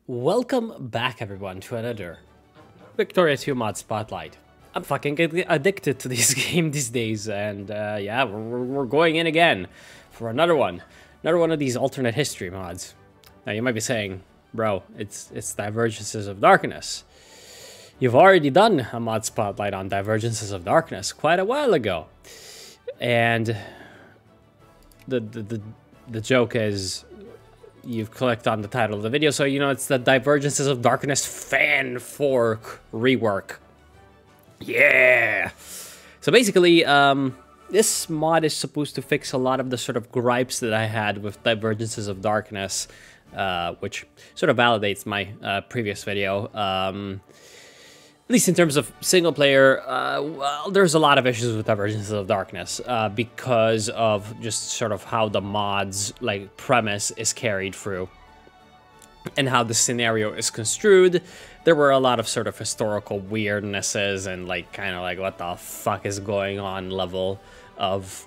Welcome back, everyone, to another Victoria 2 mod spotlight. I'm fucking addicted to this game these days, and yeah, we're going in again for another one of these alternate history mods. Now you might be saying, bro, it's Divergences of Darkness. You've already done a mod spotlight on Divergences of Darkness quite a while ago, and the joke is, you've clicked on the title of the video, so you know it's the Divergences of Darkness FAN FORK REWORK. Yeah! So basically, this mod is supposed to fix a lot of the sort of gripes that I had with Divergences of Darkness, which sort of validates my previous video. At least in terms of single player, well, there's a lot of issues with Divergences of Darkness because of just sort of how the mod's premise is carried through and how the scenario is construed. There were a lot of sort of historical weirdnesses and kind of what the fuck is going on level of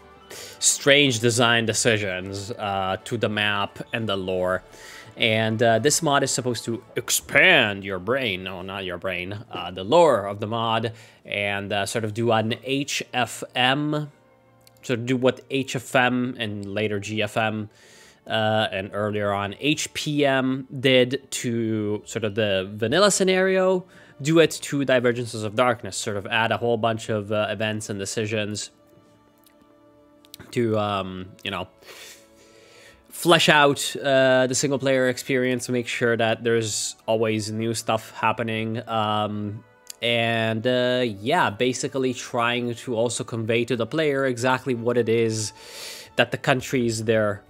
strange design decisions to the map and the lore. And this mod is supposed to expand your brain, no, not your brain, the lore of the mod, and sort of do an HFM, sort of do what HFM and later GFM and earlier on HPM did to sort of the vanilla scenario, do it to Divergences of Darkness, sort of add a whole bunch of events and decisions to, you know, flesh out the single player experience, make sure that there's always new stuff happening, and yeah, basically trying to also convey to the player exactly what it is that the countries they're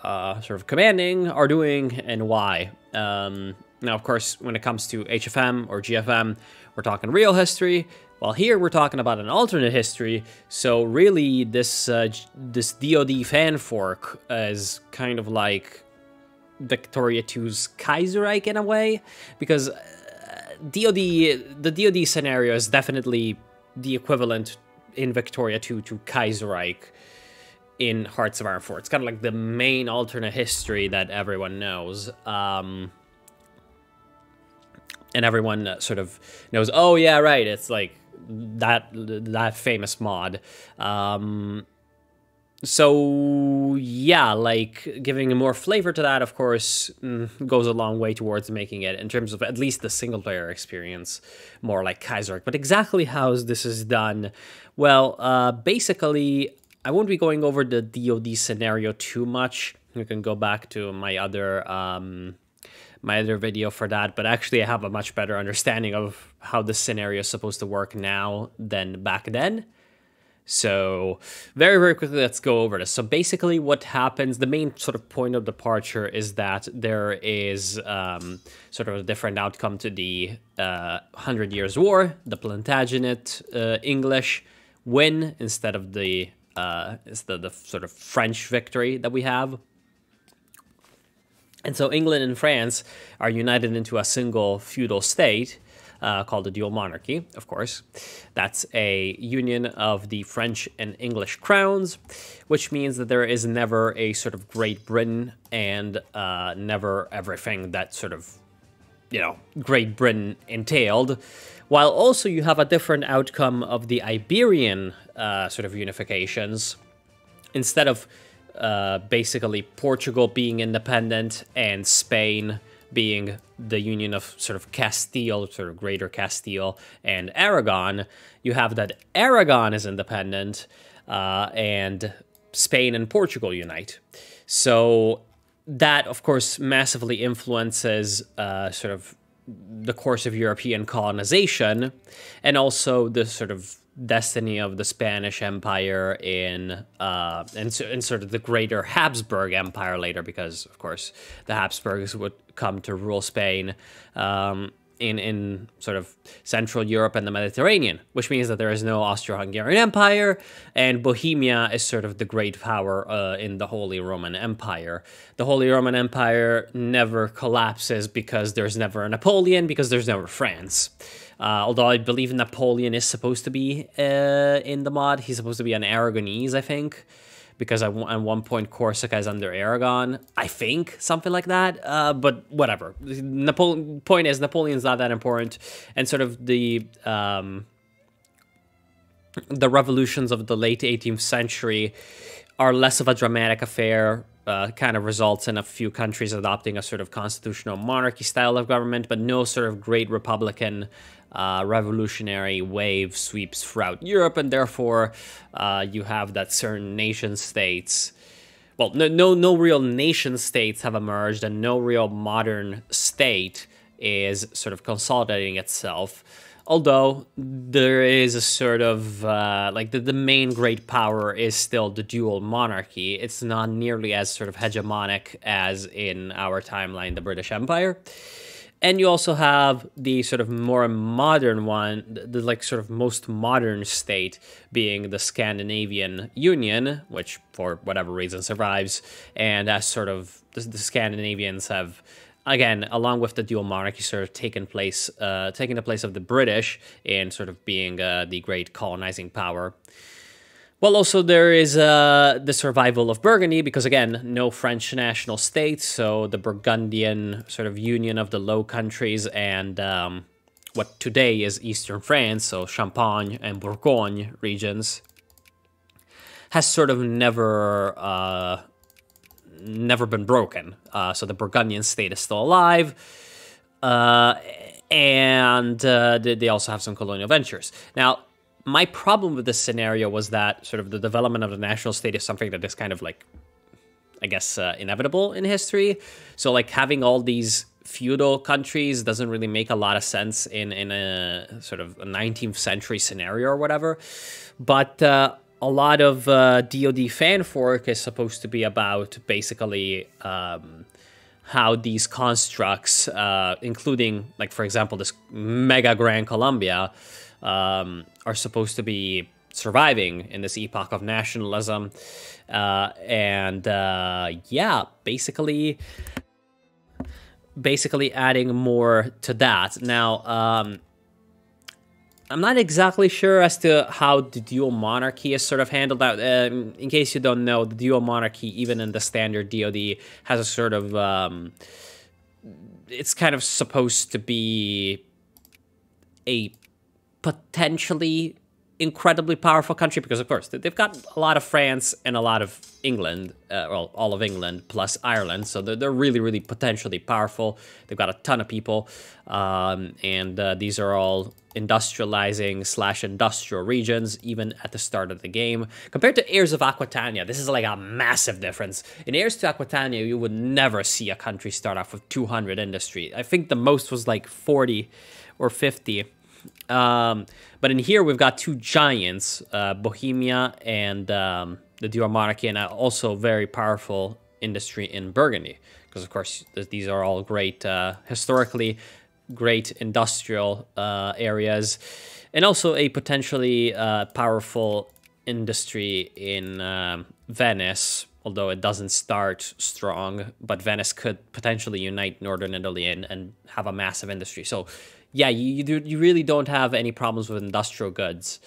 sort of commanding are doing and why. Now, of course, when it comes to HFM or GFM, we're talking real history. Well, here we're talking about an alternate history, so really this this DoD fan fork is kind of like Victoria II's Kaiserreich in a way, because the DoD scenario is definitely the equivalent in Victoria II to Kaiserreich in Hearts of Iron IV. It's kind of like the main alternate history that everyone knows. And everyone sort of knows, oh yeah, right, it's like that famous mod. So yeah, giving more flavor to that, of course, goes a long way towards making it, in terms of at least the single player experience, more like Kaiserreich. But exactly how this is done, well, basically, I won't be going over the DoD scenario too much. You can go back to my other video for that, but actually I have a much better understanding of how this scenario is supposed to work now than back then. So very, very quickly, let's go over this. So basically what happens, the main sort of point of departure is that there is sort of a different outcome to the 100 Years' War. The Plantagenet English win instead of the sort of French victory that we have. And so England and France are united into a single feudal state called the dual monarchy, of course. That's a union of the French and English crowns, which means that there is never a sort of Great Britain and never everything that sort of, you know, Great Britain entailed, while also you have a different outcome of the Iberian sort of unifications. Instead of basically Portugal being independent and Spain being the union of sort of Castile, sort of Greater Castile, and Aragon, you have that Aragon is independent and Spain and Portugal unite. So that, of course, massively influences sort of the course of European colonization, and also the sort of destiny of the Spanish Empire in sort of the greater Habsburg Empire later, because of course the Habsburgs would come to rule Spain in sort of Central Europe and the Mediterranean, which means that there is no Austro-Hungarian Empire, and Bohemia is sort of the great power in the Holy Roman Empire. The Holy Roman Empire never collapses because there's never a Napoleon, because there's never France. Although I believe Napoleon is supposed to be in the mod. He's supposed to be an Aragonese, I think. because at one point Corsica is under Aragon, I think, something like that. But whatever. Point is, Napoleon's not that important, and sort of the revolutions of the late 18th century are less of a dramatic affair. Kind of results in a few countries adopting a sort of constitutional monarchy style of government, but no sort of great republican revolutionary wave sweeps throughout Europe, and therefore you have that certain nation states, well, no real nation states have emerged, and no real modern state is sort of consolidating itself. Although there is a sort of, like, the main great power is still the dual monarchy. It's not nearly as sort of hegemonic as in our timeline, the British Empire. And you also have the sort of more modern one, the like sort of most modern state being the Scandinavian Union, which for whatever reason survives. And as sort of the Scandinavians have, again, along with the dual monarchy, sort of taking the place of the British in sort of being the great colonizing power. Well, also there is the survival of Burgundy, because again, no French national state, so the Burgundian sort of union of the Low Countries and what today is Eastern France, so Champagne and Bourgogne regions, has sort of never been broken. So the Burgundian state is still alive, and they also have some colonial ventures. Now, my problem with this scenario was that sort of the development of the national state is something that is kind of like, I guess, inevitable in history. So like having all these feudal countries doesn't really make a lot of sense in a sort of a 19th century scenario or whatever. But a lot of DoD fan fork is supposed to be about basically how these constructs, including, like, for example, this mega Grand Colombia, are supposed to be surviving in this epoch of nationalism. Yeah, basically adding more to that. Now, I'm not exactly sure as to how the dual monarchy is sort of handled out. In case you don't know, the dual monarchy, even in the standard DoD, has a sort of... it's kind of supposed to be a potentially incredibly powerful country, because of course they've got a lot of France and a lot of England, well, all of England plus Ireland, so they're really, really potentially powerful. They've got a ton of people, and these are all industrializing/industrial regions, even at the start of the game. Compared to Heirs of Aquitania, this is like a massive difference. In Heirs to Aquitania, you would never see a country start off with 200 industry. I think the most was like 40 or 50. But in here, we've got two giants, Bohemia and the dual monarchy, and also very powerful industry in Burgundy, because, of course, these are all great, historically great industrial areas, and also a potentially powerful industry in Venice, although it doesn't start strong, but Venice could potentially unite northern Italy and have a massive industry. So yeah, you really don't have any problems with industrial goods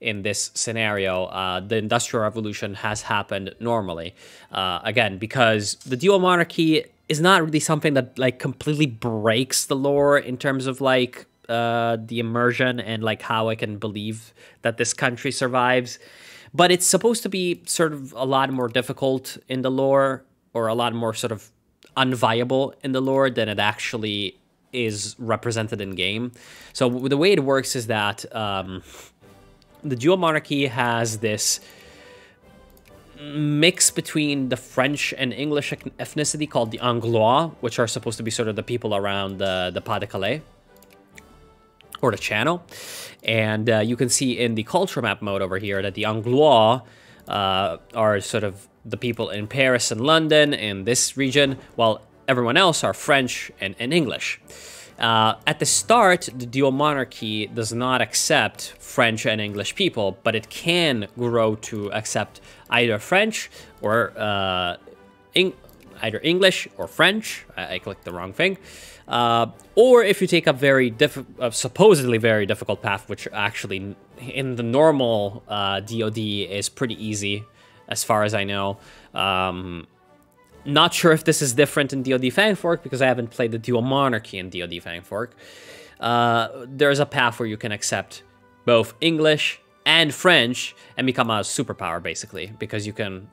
in this scenario. The Industrial Revolution has happened normally. Again, because the dual monarchy is not really something that like completely breaks the lore in terms of like the immersion and like how I can believe that this country survives. But it's supposed to be sort of a lot more difficult in the lore, or a lot more sort of unviable in the lore than it actually is represented in game. So the way it works is that the dual monarchy has this mix between the French and English ethnicity called the Anglois, which are supposed to be sort of the people around the Pas de Calais, or the Channel. And you can see in the culture map mode over here that the Anglois are sort of the people in Paris and London in this region, while everyone else are French and English. At the start, the dual monarchy does not accept French and English people, but it can grow to accept either French or either English or French. I clicked the wrong thing. Or if you take a supposedly very difficult path, which actually in the normal DoD is pretty easy. as far as I know. Not sure if this is different in DoD FAN FORK because I haven't played the dual monarchy in DoD FAN FORK. There's a path where you can accept both English and French and become a superpower, basically, because you can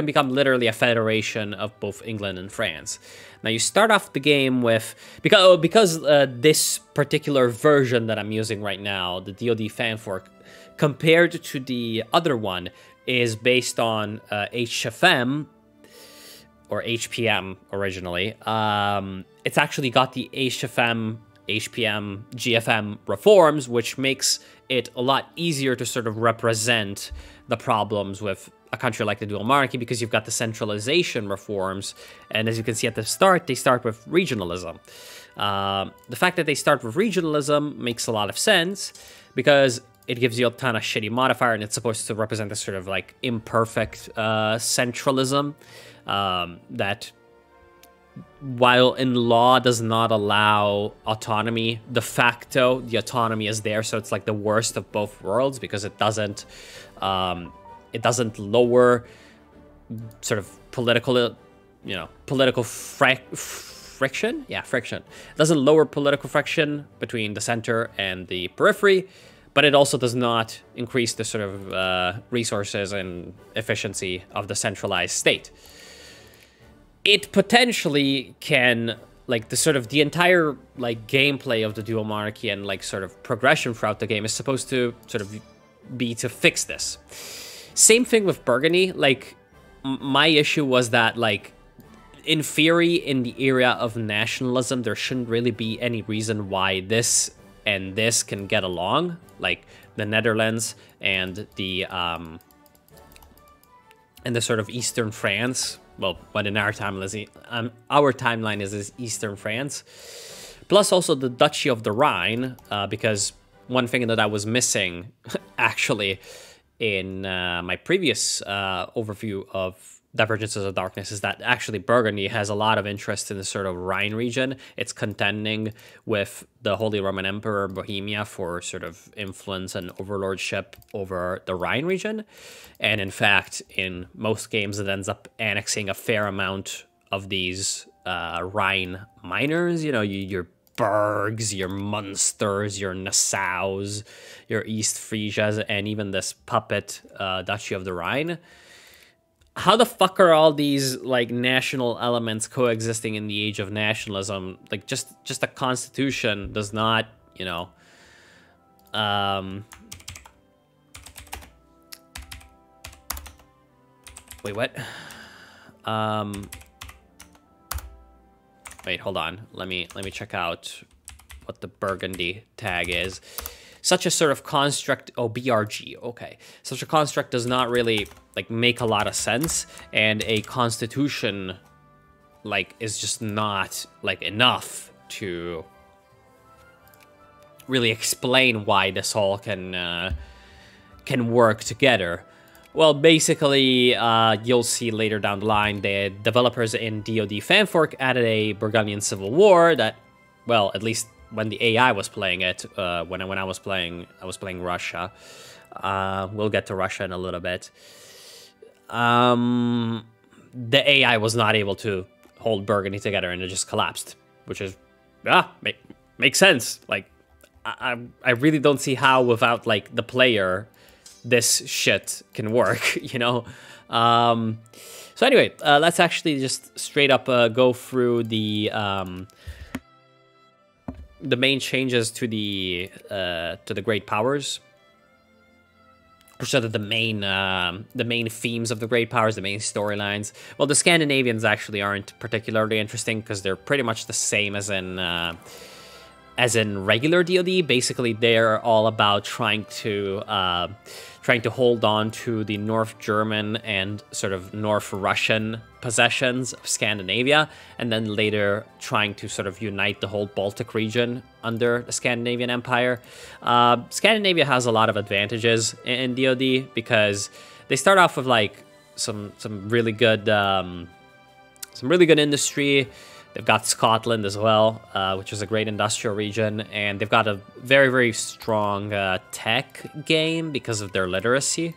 become literally a federation of both England and France. Now you start off the game with because this particular version that I'm using right now, the DoD FAN FORK, compared to the other one, is based on HFM or HPM originally. It's actually got the HFM, HPM, GFM reforms, which makes it a lot easier to sort of represent the problems with a country like the dual monarchy, because you've got the centralization reforms, and as you can see at the start, they start with regionalism. The fact that they start with regionalism makes a lot of sense, because it gives you a ton of shitty modifier, and it's supposed to represent this sort of like imperfect centralism that, while in law does not allow autonomy, de facto the autonomy is there, so it's like the worst of both worlds, because it doesn't lower sort of political, political friction. Yeah, friction. It doesn't lower political friction between the center and the periphery, but it also does not increase the sort of resources and efficiency of the centralized state. It potentially can, like, the entire, like, gameplay of the dual monarchy and, like, sort of progression throughout the game is supposed to sort of be to fix this. Same thing with Burgundy. Like, my issue was that, like, in theory, in the area of nationalism, there shouldn't really be any reason why this and this can get along. Like, the Netherlands and the sort of Eastern France. Well, what in our timeline is Eastern France. Plus also the Duchy of the Rhine, because one thing that I was missing, actually, in my previous overview of Divergences of Darkness is that actually Burgundy has a lot of interest in the sort of Rhine region. It's contending with the Holy Roman Emperor Bohemia for sort of influence and overlordship over the Rhine region. And in fact, in most games, it ends up annexing a fair amount of these Rhine minors. You know, your Bergs, your Munsters, your Nassaus, your East Frisias, and even this puppet Duchy of the Rhine. How the fuck are all these, like, national elements coexisting in the age of nationalism? Like, just a constitution does not, you know... Wait, what? Wait, hold on. Let me check out what the Burgundy tag is. Such a sort of construct... Oh, BRG. Okay. Such a construct does not really, like, make a lot of sense. And a constitution, like, is just not, like, enough to really explain why this all can work together. Well, basically, you'll see later down the line, the developers in DoD FAN FORK added a Burgundian civil war that, well, at least when the AI was playing it, when I was playing Russia. We'll get to Russia in a little bit. The AI was not able to hold Burgundy together, and it just collapsed, which is, makes sense. Like, I really don't see how without, like, the player, this shit can work, you know? So anyway, let's actually just straight up go through the main changes to the great powers, or sort of the main themes of the great powers, the main storylines. Well, the Scandinavians actually aren't particularly interesting because they're pretty much the same as in regular DoD. Basically, they're all about trying to hold on to the North German and sort of North Russian possessions of Scandinavia, and then later trying to sort of unite the whole Baltic region under the Scandinavian Empire. Scandinavia has a lot of advantages in DoD because they start off with, like, some really good industry. They've got Scotland as well, which is a great industrial region, and they've got a very, very strong tech game because of their literacy.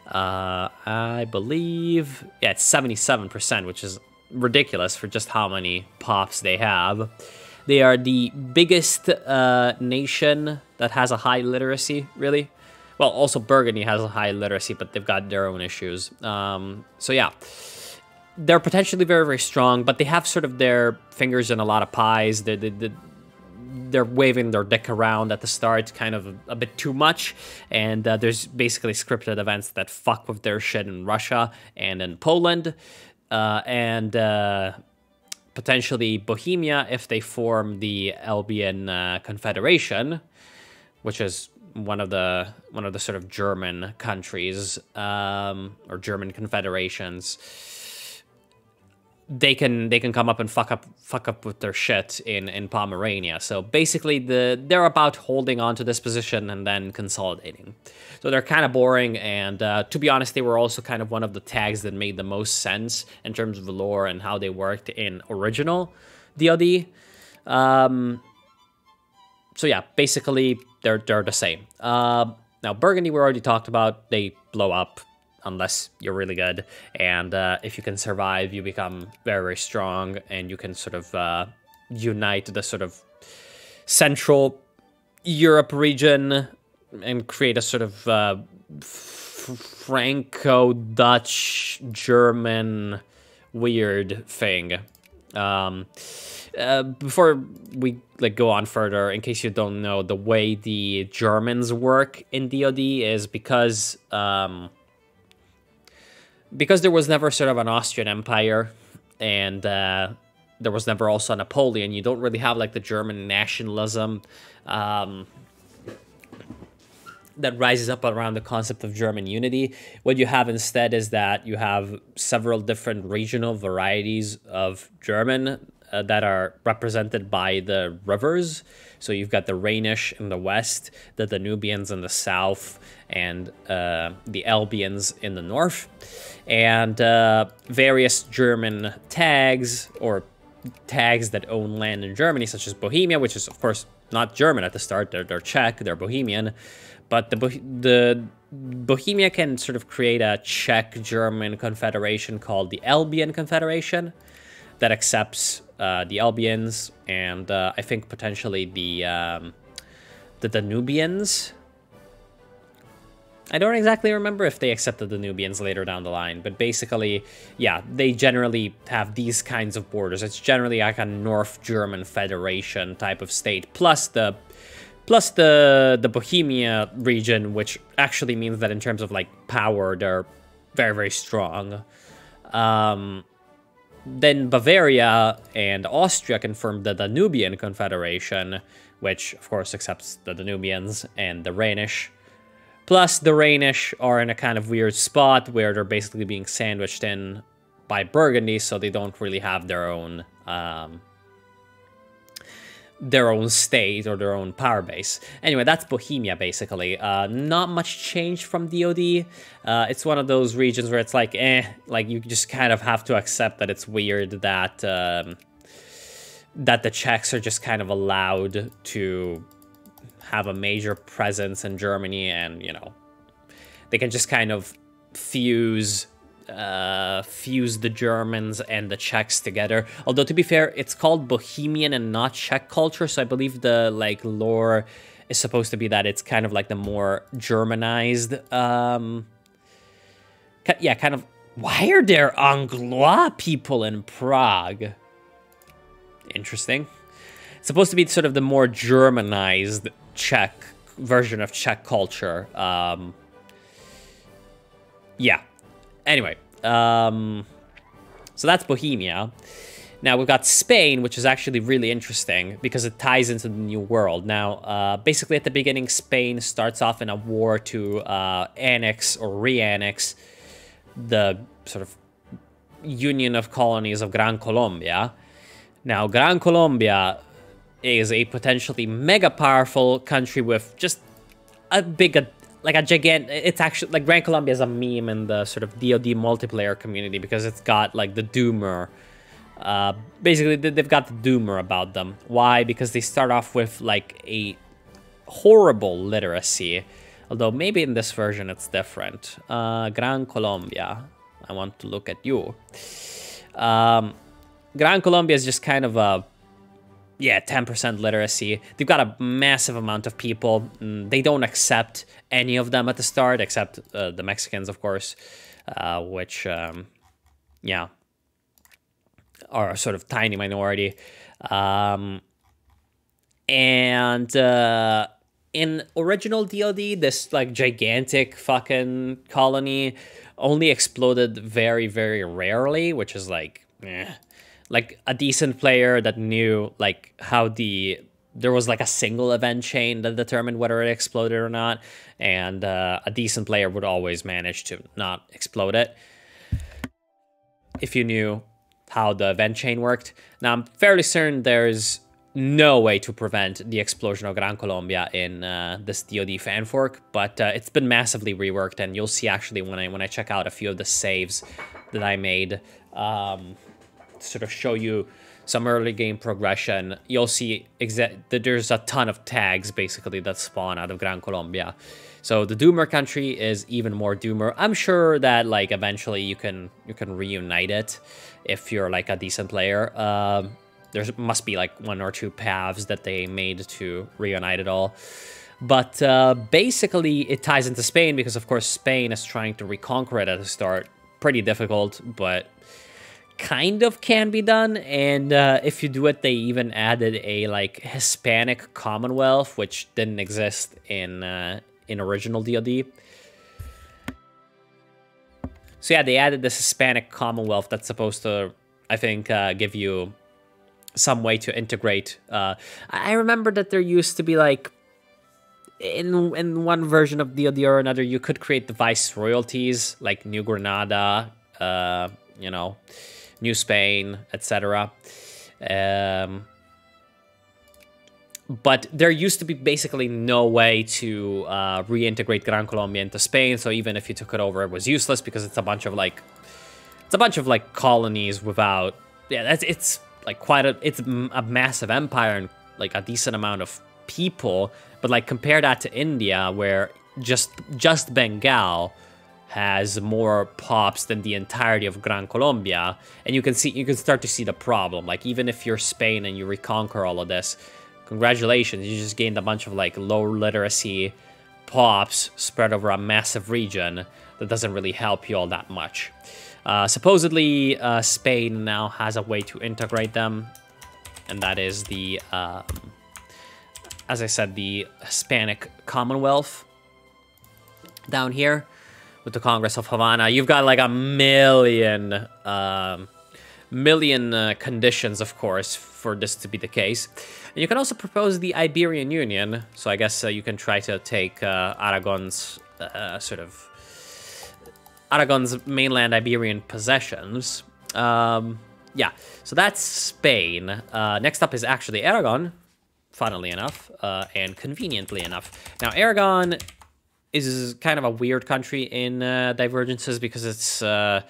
I believe, yeah, it's 77%, which is ridiculous for just how many pops they have. They are the biggest nation that has a high literacy, really. Well, also Burgundy has a high literacy, but they've got their own issues. So yeah, they're potentially very, very strong, but they have sort of their fingers in a lot of pies. They're waving their dick around at the start kind of a bit too much, and there's basically scripted events that fuck with their shit in Russia and in Poland, and potentially Bohemia if they form the Albion Confederation, which is one of the sort of German countries, or German confederations. They can come up and fuck up with their shit in Pomerania. So basically they're about holding on to this position and then consolidating. So they're kind of boring, and to be honest, they were also kind of one of the tags that made the most sense in terms of the lore and how they worked in original DoD. So yeah, basically they're the same. Now Burgundy we already talked about. They blow up unless you're really good, and if you can survive, you become very, very strong, and you can sort of unite the sort of Central Europe region and create a sort of Franco-Dutch, German weird thing. Before we go on further, in case you don't know, the way the Germans work in DoD is because there was never sort of an Austrian Empire, and there was never also Napoleon. You don't really have like the German nationalism that rises up around the concept of German unity. What you have instead is that you have several different regional varieties of German that are represented by the rivers. So you've got the Rhenish in the west, the Danubians in the south, and the Albians in the north. And various German tags, or tags that own land in Germany, such as Bohemia, which is, of course, not German at the start. They're Czech, they're Bohemian. But the Bohemia can sort of create a Czech-German confederation called the Albion Confederation that accepts the Albians and I think potentially the Danubians. I don't exactly remember if they accepted the Nubians later down the line, but basically, yeah, they generally have these kinds of borders. It's generally like a North German Federation type of state, plus the Bohemia region, which actually means that in terms of like power, they're very, very strong. Then Bavaria and Austria confirmed the Nubian Confederation, which of course accepts the Danubians and the Rhenish. Plus, the Rhenish are in a kind of weird spot where they're basically being sandwiched in by Burgundy, so they don't really have their own state or their own power base. Anyway, that's Bohemia, basically. Not much change from DoD. It's one of those regions where it's like, like you just kind of have to accept that it's weird that that the Czechs are just kind of allowed to have a major presence in Germany, and you know, they can just kind of fuse the Germans and the Czechs together. Although, to be fair, it's called Bohemian and not Czech culture, so I believe the like lore is supposed to be that it's kind of like the more Germanized, yeah, kind of. Why are there Anglois people in Prague? Interesting. It's supposed to be sort of the more Germanized Czech version of Czech culture. Yeah. Anyway, so that's Bohemia. Now we've got Spain, which is actually really interesting because it ties into the New World. Now, basically at the beginning, Spain starts off in a war to annex or re-annex the sort of Union of Colonies of Gran Colombia. Now, Gran Colombia is a potentially mega powerful country with just a big, like a gigantic, it's actually, like Gran Colombia is a meme in the sort of DoD multiplayer community because it's got like the doomer. Basically, they've got the doomer about them. Why? Because they start off with like a horrible literacy. Although maybe in this version it's different. Gran Colombia. I want to look at you. Gran Colombia is just kind of a, yeah, 10% literacy. They've got a massive amount of people. They don't accept any of them at the start, except the Mexicans, of course, which, yeah, are a sort of tiny minority. In original DoD, this like gigantic fucking colony only exploded very, very rarely, which is like, like a decent player that knew like how there was like a single event chain that determined whether it exploded or not, and a decent player would always manage to not explode it if you knew how the event chain worked. Now, I'm fairly certain there's no way to prevent the explosion of Gran Colombia in this DoD fan fork, but it's been massively reworked, and you'll see actually when I check out a few of the saves that I made, sort of show you some early game progression, you'll see that there's a ton of tags basically that spawn out of Gran Colombia. So the Doomer country is even more Doomer. I'm sure that like eventually you can reunite it if you're like a decent player. There must be like 1 or 2 paths that they made to reunite it all. But basically it ties into Spain because of course Spain is trying to reconquer it at the start. Pretty difficult, but kind of can be done. And if you do it, they even added a like Hispanic Commonwealth, which didn't exist in original DoD. So yeah, they added this Hispanic Commonwealth that's supposed to, I think, give you some way to integrate. I remember that there used to be like, in one version of DoD or another, you could create the viceroyalties, like New Granada, you know, New Spain, etc. But there used to be basically no way to reintegrate Gran Colombia into Spain. So even if you took it over, it was useless because it's a bunch of like colonies without, yeah, it's like it's a massive empire and like a decent amount of people. But like compare that to India, where just Bengal has more pops than the entirety of Gran Colombia, and you can start to see the problem. Like even if you're Spain and you reconquer all of this, congratulations, you just gained a bunch of like low literacy pops spread over a massive region that doesn't really help you all that much. Supposedly Spain now has a way to integrate them, and that is the as I said, the Hispanic Commonwealth down here with the Congress of Havana. You've got like a million conditions, of course, for this to be the case. And you can also propose the Iberian Union. So I guess you can try to take Aragon's Aragon's mainland Iberian possessions. Yeah, so that's Spain. Next up is actually Aragon, funnily enough, and conveniently enough. Now, Aragon is kind of a weird country in Divergences because it's a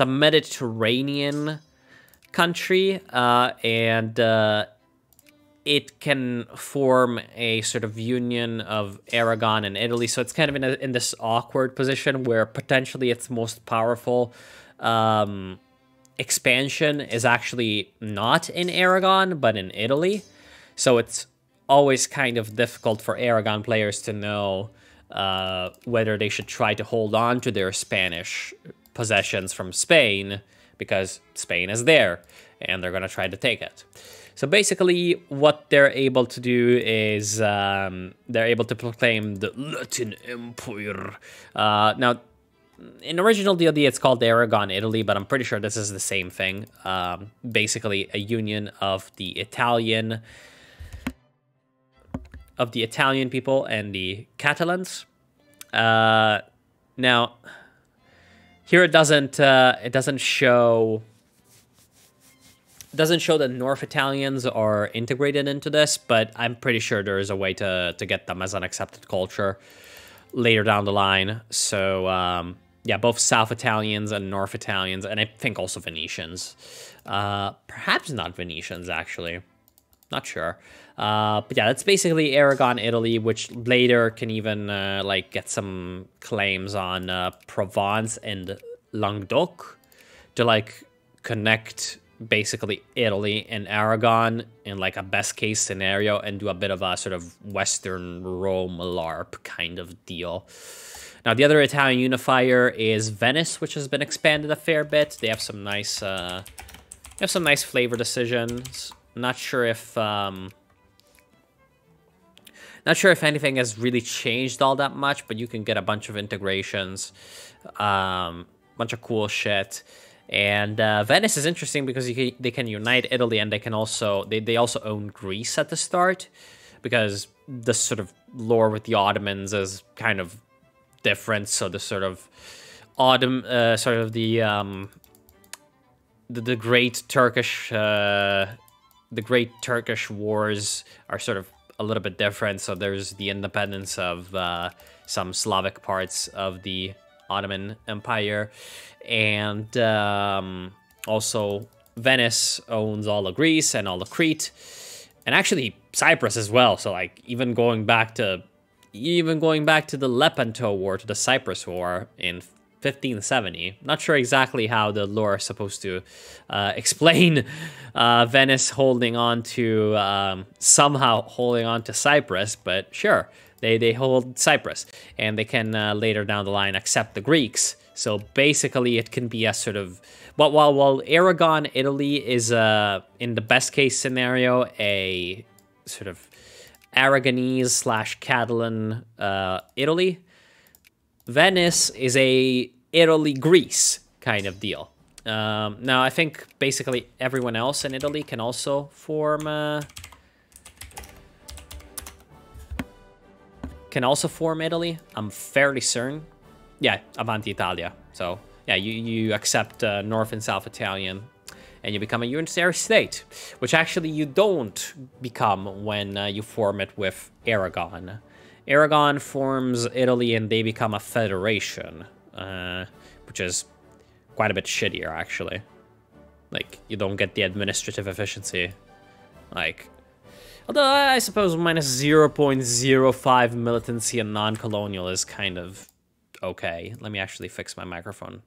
Mediterranean country, and it can form a sort of union of Aragon and Italy. So it's kind of in this awkward position where potentially its most powerful expansion is actually not in Aragon, but in Italy. So it's always kind of difficult for Aragon players to know whether they should try to hold on to their Spanish possessions from Spain, because Spain is there, and they're going to try to take it. So basically, what they're able to do is they're able to proclaim the Latin Empire. Now, in original DoD, it's called Aragon, Italy, but I'm pretty sure this is the same thing. Basically, a union of the Italian people and the Catalans. Now, here it doesn't show that North Italians are integrated into this, but I'm pretty sure there is a way to get them as an accepted culture later down the line. So yeah, both South Italians and North Italians, and I think also Venetians. Perhaps not Venetians, actually. Not sure. But yeah, that's basically Aragon, Italy, which later can even like get some claims on Provence and Languedoc to like connect basically Italy and Aragon in like a best case scenario and do a bit of a sort of Western Rome LARP kind of deal. Now, the other Italian unifier is Venice, which has been expanded a fair bit. They have some nice flavor decisions. Not sure if anything has really changed all that much, but you can get a bunch of integrations, bunch of cool shit. And Venice is interesting because they can unite Italy, and they also own Greece at the start, because the sort of lore with the Ottomans is kind of different. So the sort of the great Turkish wars are sort of a little bit different. So there's the independence of some Slavic parts of the Ottoman Empire, and also Venice owns all of Greece and all of Crete, and actually Cyprus as well. So like even going back to the Lepanto War, to the Cyprus War in 1570. Not sure exactly how the lore is supposed to explain Venice somehow holding on to Cyprus, but sure, they hold Cyprus, and they can later down the line accept the Greeks. So basically, it can be a sort of while Aragon, Italy is in the best case scenario a sort of Aragonese / Catalan Italy. Venice is a Italy-Greece kind of deal. Now, I think basically everyone else in Italy can also form Italy. I'm fairly certain. Yeah, Avanti Italia. So yeah, you accept North and South Italian, and you become a unitary state, which actually you don't become when you form it with Aragon. Aragon forms Italy and they become a federation, which is quite a bit shittier, actually. Like, you don't get the administrative efficiency. Like, although I suppose minus 0.05 militancy and non-colonial is kind of okay. Let me actually fix my microphone,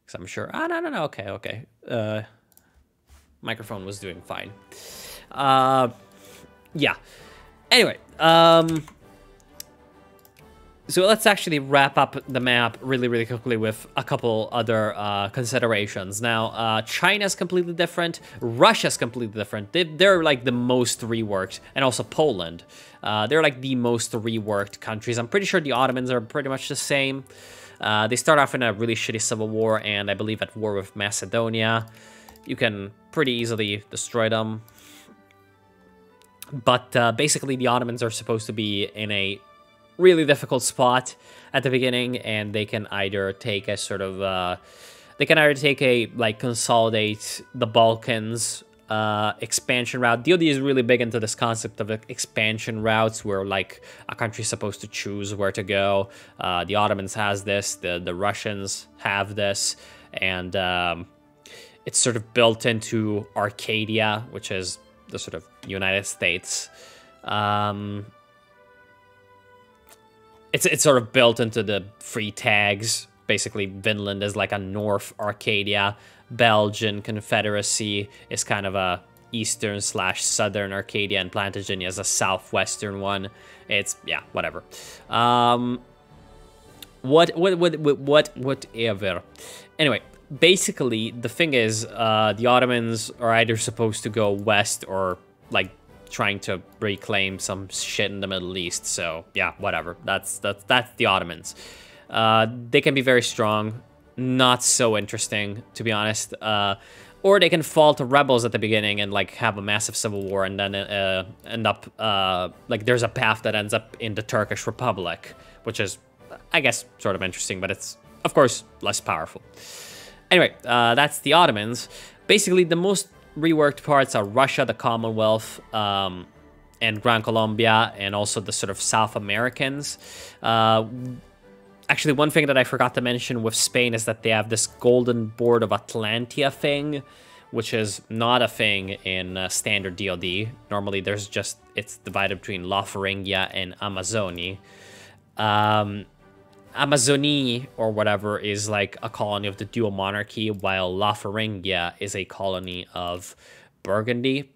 because I'm sure... no, okay. Microphone was doing fine. Yeah. Anyway, so let's actually wrap up the map really quickly with a couple other considerations. Now, China's completely different. Russia's completely different. They're like the most reworked, and also Poland. They're like the most reworked countries. I'm pretty sure the Ottomans are pretty much the same. They start off in a really shitty civil war, and I believe at war with Macedonia. You can pretty easily destroy them. But basically, the Ottomans are supposed to be in a really difficult spot at the beginning, and they can either take a sort of consolidate the Balkans expansion route. DoD is really big into this concept of expansion routes, where like a country's supposed to choose where to go. The Ottomans has this, the Russians have this, and it's sort of built into Arcadia, which is the sort of United States. It's sort of built into the free tags. Basically, Finland is like a North Arcadia. Belgian Confederacy is kind of a Eastern / Southern Arcadia, and Plantagenets is a Southwestern one. It's, yeah, whatever. Whatever. Anyway, basically, the thing is, the Ottomans are either supposed to go west or, like, trying to reclaim some shit in the Middle East. So yeah, whatever. That's the Ottomans. They can be very strong, not so interesting, to be honest. Or they can fall to rebels at the beginning and like have a massive civil war, and then end up like there's a path that ends up in the Turkish Republic, which is, I guess, sort of interesting, but it's of course less powerful. Anyway, that's the Ottomans. Basically, the most reworked parts are Russia, the Commonwealth, and Gran Colombia, and also the sort of South Americans. Actually, one thing that I forgot to mention with Spain is that they have this Golden Board of Atlantia thing, which is not a thing in standard DoD. Normally, it's divided between Lotharingia and Amazonie. Amazonie, or whatever, is like a colony of the dual monarchy, while Lotharingia is a colony of Burgundy.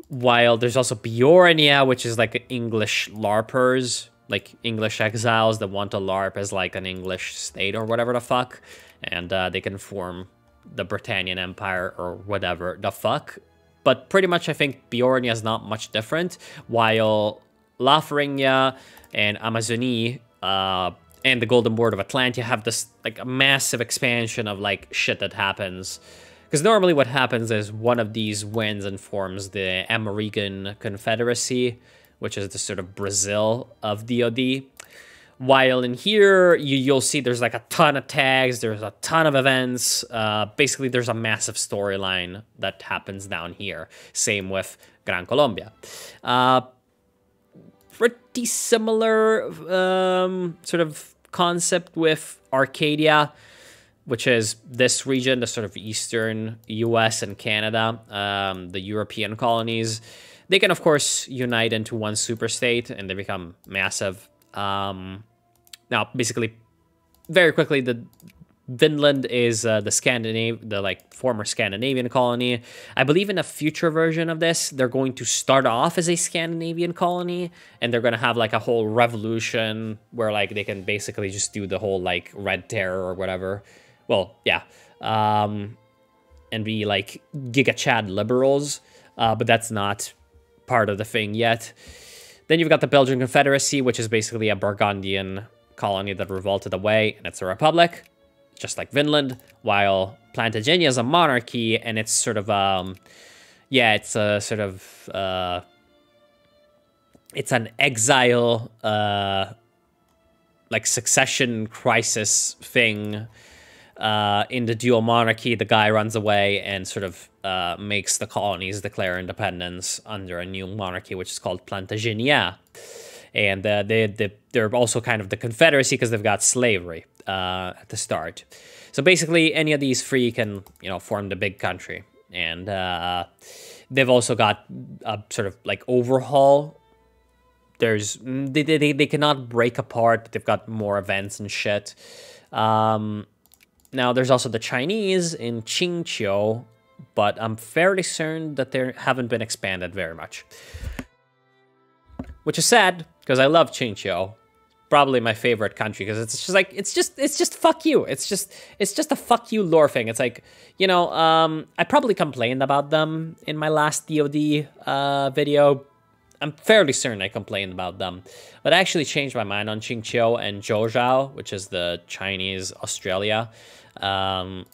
While there's also Bjornia, which is like English LARPers, like English exiles that want to LARP as like an English state or whatever the fuck, and they can form the Britannian Empire or whatever the fuck. But pretty much I think Bjornia is not much different, while Lotharingia and Amazonie and the Golden Board of Atlantia have this like a massive expansion of like shit that happens. Because normally what happens is one of these wins and forms the American Confederacy, which is the sort of Brazil of DoD. While in here, you'll see there's like a ton of tags, there's a ton of events. Basically, there's a massive storyline that happens down here. Same with Gran Colombia. Pretty similar sort of concept with Arcadia, which is this region, the sort of eastern US and Canada, the European colonies. They can, of course, unite into one superstate, and they become massive. Now, basically, very quickly, the Finland is the like former Scandinavian colony. I believe in a future version of this, they're going to start off as a Scandinavian colony, and they're going to have like a whole revolution where like they can basically just do the whole like Red Terror or whatever. Well, yeah, and be like Giga Chad liberals, but that's not part of the thing yet. Then you've got the Belgian Confederacy, which is basically a Burgundian colony that revolted away, and it's a republic, just like Finland, while Plantagenets is a monarchy, and it's sort of, yeah, it's a sort of, it's an exile, like succession crisis thing. In the dual monarchy, the guy runs away and sort of makes the colonies declare independence under a new monarchy, which is called Plantagenets. And they're also kind of the Confederacy because they've got slavery at the start. So basically, any of these three can, form the big country. And they've also got a sort of like overhaul. They cannot break apart, but they've got more events and shit. Now, there's also the Chinese in Qingqiu, but I'm fairly certain that they haven't been expanded very much. Which is sad, because I love Qingqiu. Probably my favorite country, because it's just like, it's just fuck you. It's just a fuck you lore thing. It's like, I probably complained about them in my last DoD video. I'm fairly certain I complained about them, but I actually changed my mind on Qingqiu and Zhouzhou, which is the Chinese Australia. Because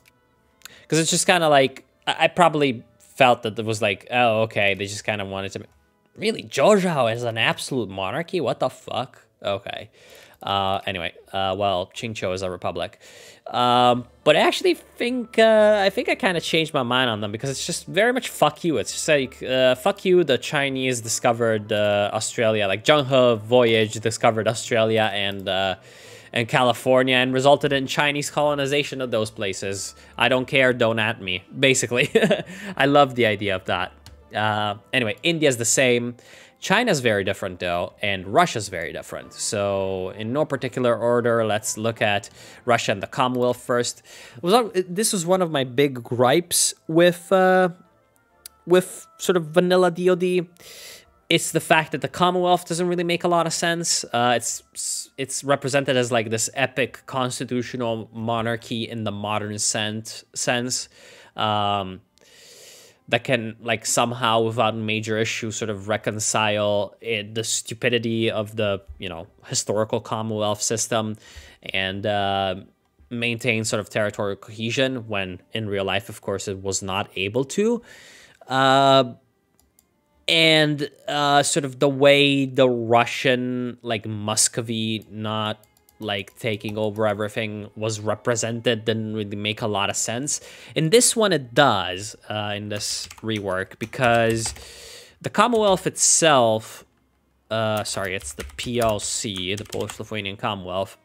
it's just kind of like, I probably felt that it was like, oh, okay, they just kind of wanted to... Really? Zhouzhou is an absolute monarchy? What the fuck? Okay. Anyway, well, Qingqiu is a republic. But I actually think, I kind of changed my mind on them because it's just very much fuck you. It's just like, fuck you, the Chinese discovered Australia. Like, Zheng He voyage discovered Australia and California and resulted in Chinese colonization of those places. I don't care, don't at me, basically. I love the idea of that. Anyway, India's the same. China's very different, though, and Russia's very different. So, in no particular order, let's look at Russia and the Commonwealth first. This was one of my big gripes with sort of vanilla DoD. It's the fact that the Commonwealth doesn't really make a lot of sense. It's represented as like this epic constitutional monarchy in the modern sense. That can, like, somehow, without major issue, sort of reconcile the stupidity of the, historical Commonwealth system and maintain sort of territorial cohesion when, in real life, of course, it was not able to. And sort of the way the Russian, like, Muscovy not... like taking over everything was represented didn't really make a lot of sense. In this one, it does, in this rework, because the Commonwealth itself, sorry, it's the PLC, the Polish-Lithuanian Commonwealth,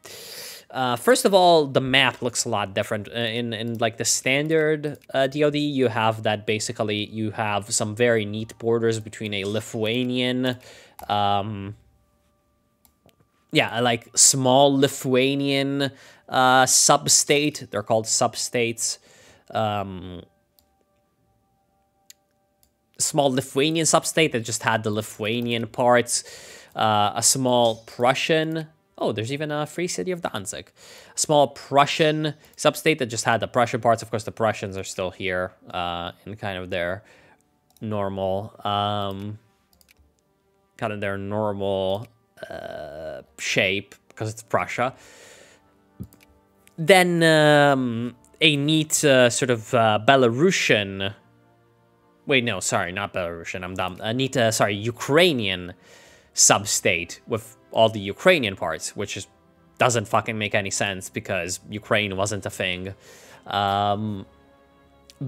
First of all, the map looks a lot different. In like the standard DoD, you have that basically you have some very neat borders between a Lithuanian, like small Lithuanian sub-state. They're called sub-states. Small Lithuanian sub-state that just had the Lithuanian parts. A small Prussian... Oh, there's even a free city of Danzig. A small Prussian sub-state that just had the Prussian parts. Of course, the Prussians are still here in kind of their normal... shape, because it's Prussia. Then a neat sort of Belarusian... Wait, no, sorry, not Belarusian, I'm dumb. A neat, Ukrainian sub-state with all the Ukrainian parts, which is, doesn't fucking make any sense because Ukraine wasn't a thing.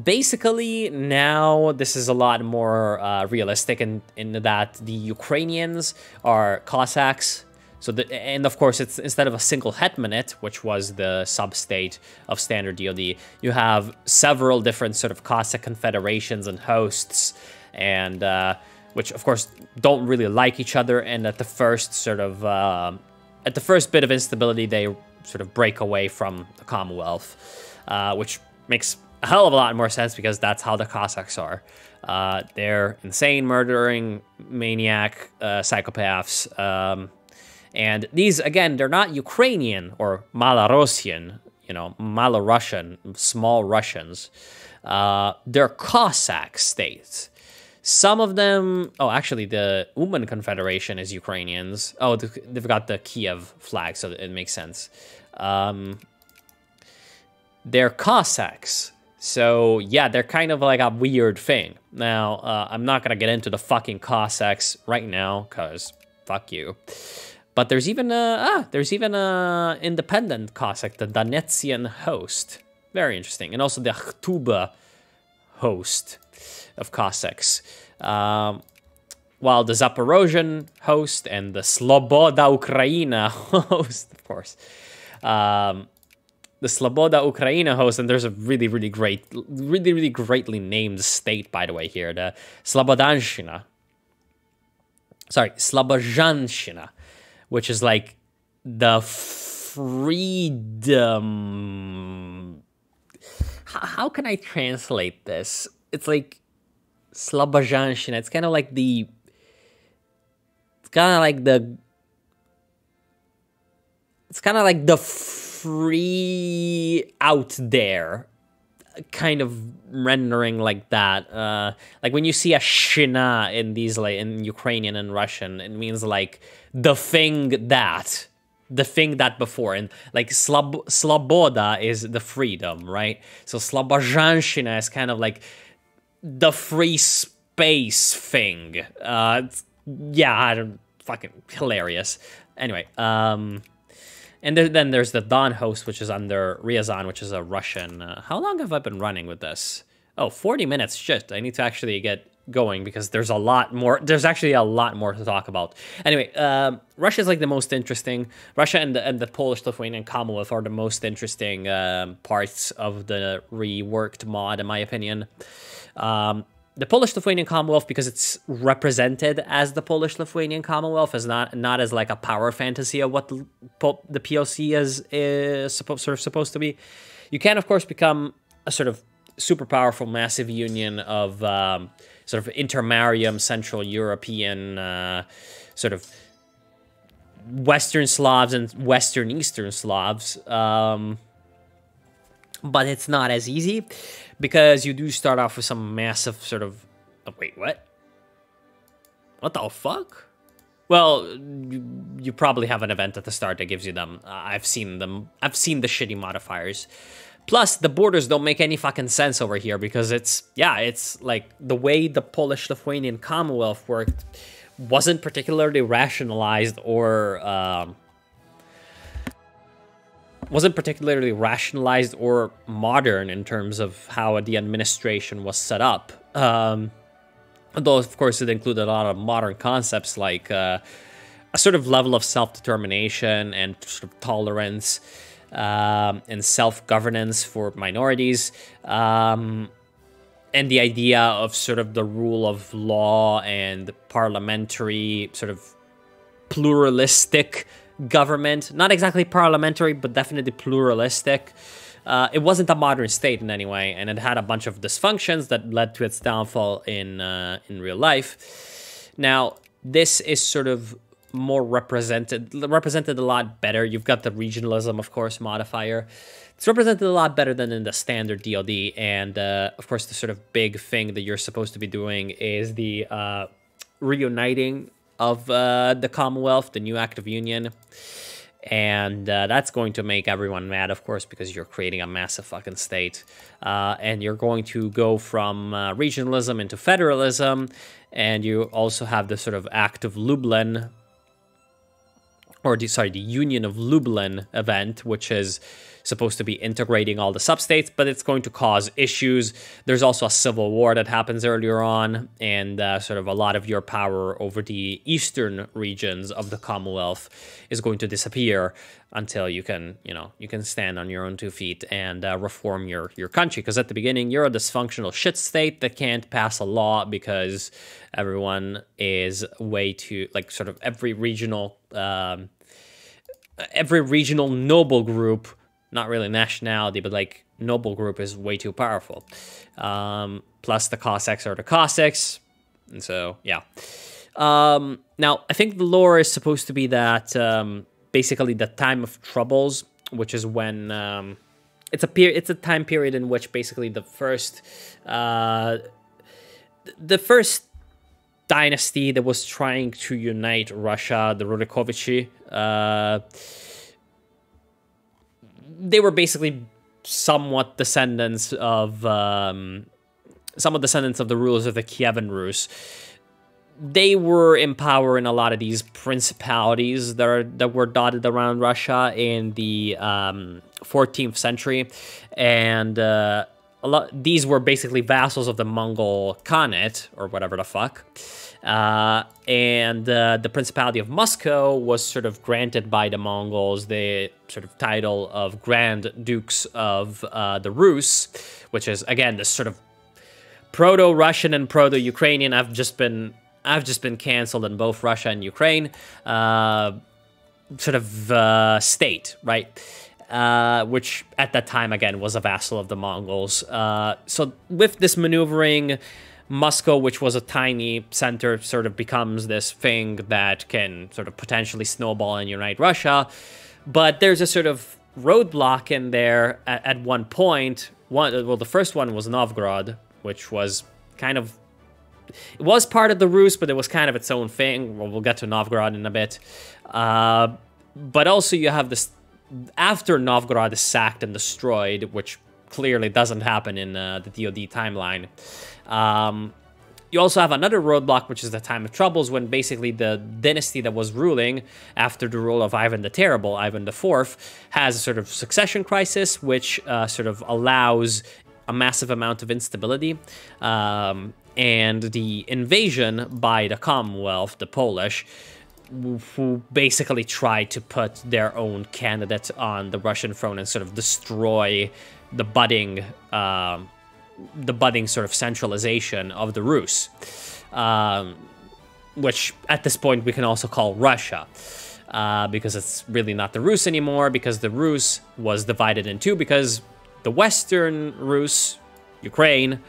Basically, now this is a lot more realistic in that the Ukrainians are Cossacks. So and of course, it's instead of a single hetmanate, which was the sub-state of standard DoD, you have several different sort of Cossack confederations and hosts, and which of course don't really like each other. And at the first sort of at the first bit of instability, they sort of break away from the Commonwealth, which makes a hell of a lot more sense because that's how the Cossacks are. They're insane, murdering, maniac, psychopaths. And these, again, they're not Ukrainian or Malorosian, Malorussian, small Russians. They're Cossack states. Some of them... Oh, actually, the Nubian Confederation is Ukrainians. Oh, they've got the Kiev flag, so it makes sense. They're Cossacks. So, yeah, they're kind of like a weird thing. Now, I'm not going to get into the fucking Cossacks right now, because fuck you. But there's even a independent Cossack, the Donetskian host. Very interesting. And also the Khtuba host of Cossacks. While the Zaporozhian host and the Sloboda Ukraina host, of course. The Sloboda Ukraina host, and there's a really greatly named state, by the way, here. The Slobodanshina. Sorry, Slobozhanshina. Which is like the freedom... How can I translate this? It's like Slobozhanshina. It's kind of like the... It's kind of like the free out there kind of rendering like that. Like when you see a shina in these, like in Ukrainian and Russian, it means like the thing that before, and like sloboda is the freedom, right? So slobozhanshina is kind of like the free space thing. Yeah, fucking hilarious. Anyway, and then there's the Don host, which is under Ryazan, which is a Russian. How long have I been running with this? Oh, 40 minutes. Shit, I need to actually get going because there's a lot more. There's actually a lot more to talk about. Anyway, Russia is like the most interesting. Russia and the Polish-Lithuanian Commonwealth are the most interesting parts of the reworked mod, in my opinion. The Polish-Lithuanian Commonwealth, because it's represented as the Polish-Lithuanian Commonwealth, is not as like a power fantasy of what the PLC is supposed to be. You can, of course, become a sort of super powerful, massive union of sort of intermarium, Central European, sort of Western Slavs and Western Eastern Slavs. But it's not as easy, because you do start off with some massive sort of... Oh, wait, what? What the fuck? Well, you probably have an event at the start that gives you them. I've seen them. I've seen the shitty modifiers. Plus, the borders don't make any fucking sense over here, because it's like the way the Polish-Lithuanian Commonwealth worked wasn't particularly rationalized or... modern in terms of how the administration was set up. Although, of course, it included a lot of modern concepts like a sort of level of self-determination and sort of tolerance. and self-governance for minorities, and the idea of sort of the rule of law and parliamentary, sort of pluralistic government. Not exactly parliamentary, but definitely pluralistic. It wasn't a modern state in any way, and it had a bunch of dysfunctions that led to its downfall in real life. Now, this is sort of more represented a lot better. You've got the regionalism, of course, modifier. It's represented a lot better than in the standard DoD, and of course, the sort of big thing that you're supposed to be doing is the reuniting of the Commonwealth, the new Act of Union. And that's going to make everyone mad, of course, because you're creating a massive fucking state. And you're going to go from regionalism into federalism. And you also have the sort of Act of Lublin, or the Union of Lublin event, which is supposed to be integrating all the substates, but it's going to cause issues. There's also a civil war that happens earlier on, and sort of a lot of your power over the eastern regions of the Commonwealth is going to disappear until you can, you can stand on your own 2 feet and reform your country. Because at the beginning, you're a dysfunctional shit state that can't pass a law because everyone is way too, like, sort of every regional noble group, not really nationality, but like noble group, is way too powerful. Plus the Cossacks are the Cossacks. And so, yeah. Now, I think the lore is supposed to be that basically the time of troubles, which is when it's a time period in which basically the first dynasty that was trying to unite Russia, the Rurikovichi, they were basically somewhat descendants of the rulers of the Kievan Rus. They were in power in a lot of these principalities that were dotted around Russia in the 14th century, and these were basically vassals of the Mongol Khanate, or whatever the fuck. And the Principality of Moscow was sort of granted by the Mongols the sort of title of Grand Dukes of the Rus, which is, again, this sort of proto-Russian and proto-Ukrainian. I've just been canceled in both Russia and Ukraine sort of state, right? Which at that time, again, was a vassal of the Mongols. So with this maneuvering, Moscow, which was a tiny center, sort of becomes this thing that can sort of potentially snowball and unite Russia. But there's a sort of roadblock in there at one point. The first one was Novgorod, which was kind of... It was part of the Rus, but it was kind of its own thing. We'll get to Novgorod in a bit. But also you have this... After Novgorod is sacked and destroyed, which clearly doesn't happen in the DoD timeline, you also have another roadblock, which is the Time of Troubles, when basically the dynasty that was ruling after the rule of Ivan the Terrible, Ivan IV, has a sort of succession crisis, which sort of allows a massive amount of instability. And the invasion by the Commonwealth, the Polish, who basically tried to put their own candidate on the Russian throne and sort of destroy the budding sort of centralization of the Rus, which at this point we can also call Russia, because it's really not the Rus anymore, because the Rus was divided in two, because the Western Rus, Ukraine,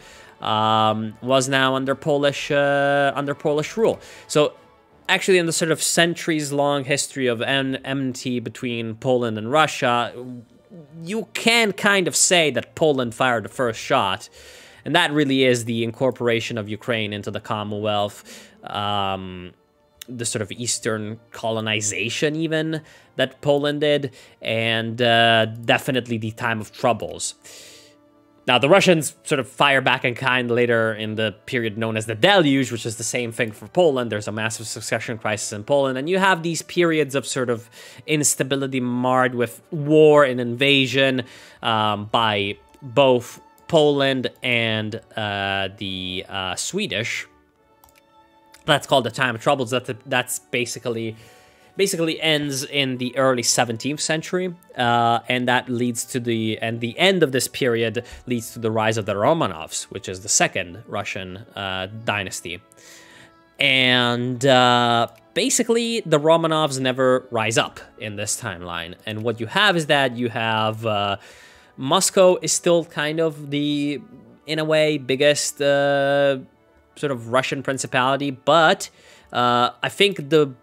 was now under Polish rule. So actually, in the sort of centuries-long history of enmity between Poland and Russia, you can kind of say that Poland fired the first shot, and that really is the incorporation of Ukraine into the Commonwealth, the sort of Eastern colonization even that Poland did, and definitely the Time of Troubles. Now, the Russians sort of fire back in kind later in the period known as the Deluge, which is the same thing for Poland. There's a massive succession crisis in Poland, and you have these periods of sort of instability marred with war and invasion by both Poland and the Swedish. That's called the Time of Troubles. That's basically basically ends in the early 17th century, and that leads to the end of this period leads to the rise of the Romanovs, which is the second Russian dynasty. And basically, the Romanovs never rise up in this timeline. And what you have is that you have Moscow is still kind of the, in a way, biggest sort of Russian principality, but I think the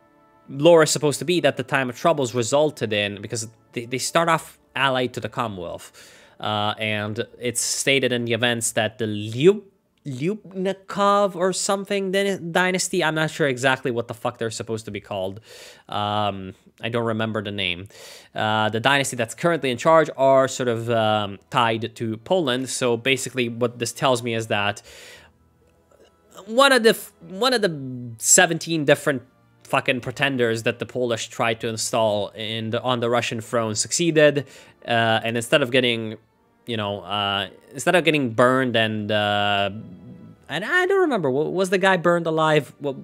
lore is supposed to be that the time of troubles resulted in, because they start off allied to the Commonwealth, and it's stated in the events that the Lyubnikov or something dynasty, I'm not sure exactly what the fuck they're supposed to be called, I don't remember the name, the dynasty that's currently in charge are sort of tied to Poland. So basically what this tells me is that one of the 17 different fucking pretenders that the Polish tried to install on the Russian throne succeeded, and instead of getting, you know, instead of getting burned and I don't remember, was the guy burned alive? Well,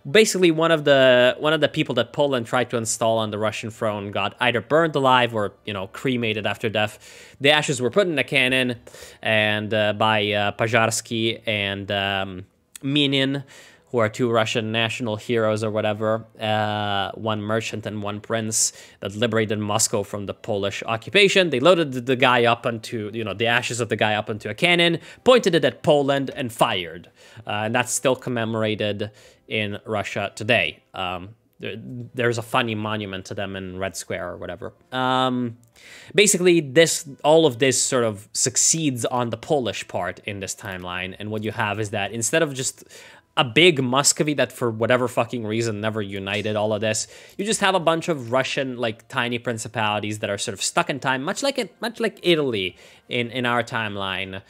basically one of the people that Poland tried to install on the Russian throne got either burned alive or, you know, cremated after death. The ashes were put in a cannon and by Pajarski and Minin, who are two Russian national heroes or whatever, one merchant and one prince that liberated Moscow from the Polish occupation. They loaded the guy up onto, you know, the ashes of the guy up into a cannon, pointed it at Poland, and fired. And that's still commemorated in Russia today. There's a funny monument to them in Red Square or whatever. Basically, all of this sort of succeeds on the Polish part in this timeline. And what you have is that instead of just a big Muscovy that for whatever fucking reason never united all of this, you just have a bunch of Russian, like, tiny principalities that are sort of stuck in time, much like Italy in our timeline.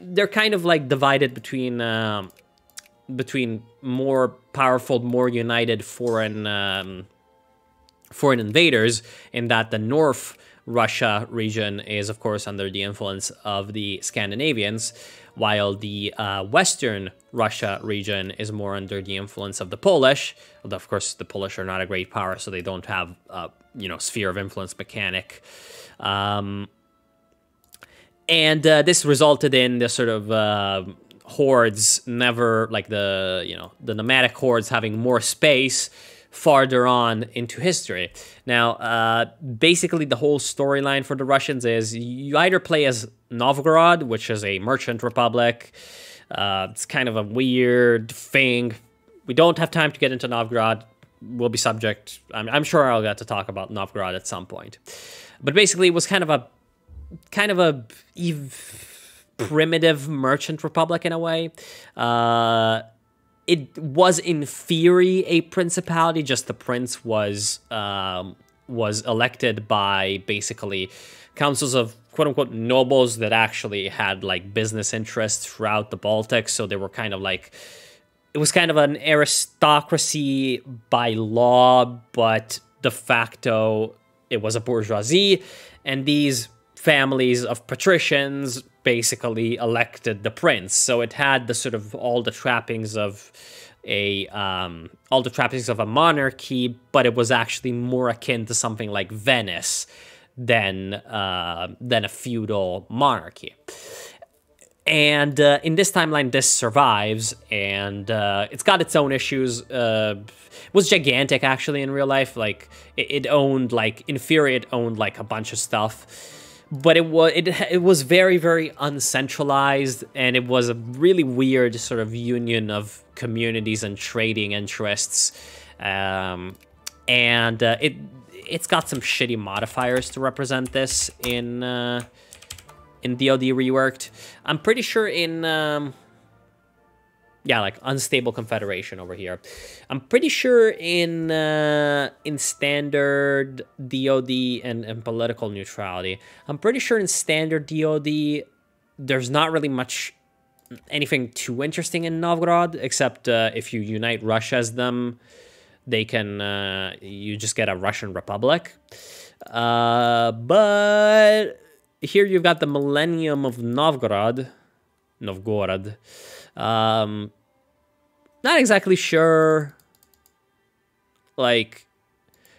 They're kind of like divided between more powerful, more united foreign invaders, in that the North Russia region is, of course, under the influence of the Scandinavians, while the Western Russia region is more under the influence of the Polish. Although, of course, the Polish are not a great power, so they don't have, you know, sphere of influence mechanic. And this resulted in this sort of hordes never, like the nomadic hordes having more space farther on into history. Now, basically the whole storyline for the Russians is you either play as Novgorod, which is a merchant republic. It's kind of a weird thing. We don't have time to get into Novgorod. We'll be subject, I'm sure I'll get to talk about Novgorod at some point. But basically it was kind of a primitive merchant republic in a way. It was in theory a principality, just the prince was elected by basically councils of quote-unquote nobles that actually had like business interests throughout the Baltic, so they were kind of like, it was kind of an aristocracy by law, but de facto it was a bourgeoisie, and these families of patricians basically elected the prince. So it had the sort of all the trappings of a monarchy, but it was actually more akin to something like Venice than a feudal monarchy. And in this timeline, this survives, and it's got its own issues. It was gigantic, actually, in real life. Like, it owned, like, in theory, it owned, like, a bunch of stuff. But it was very, very uncentralized, and it was a really weird sort of union of communities and trading interests. It's got some shitty modifiers to represent this in DoD Reworked. I'm pretty sure in like Unstable Confederation over here. I'm pretty sure in standard DoD and political neutrality. I'm pretty sure in standard DoD there's not really much anything too interesting in Novgorod, except if you unite Russia as them, they can you just get a Russian republic. But here you've got the Millennium of Novgorod. Not exactly sure like,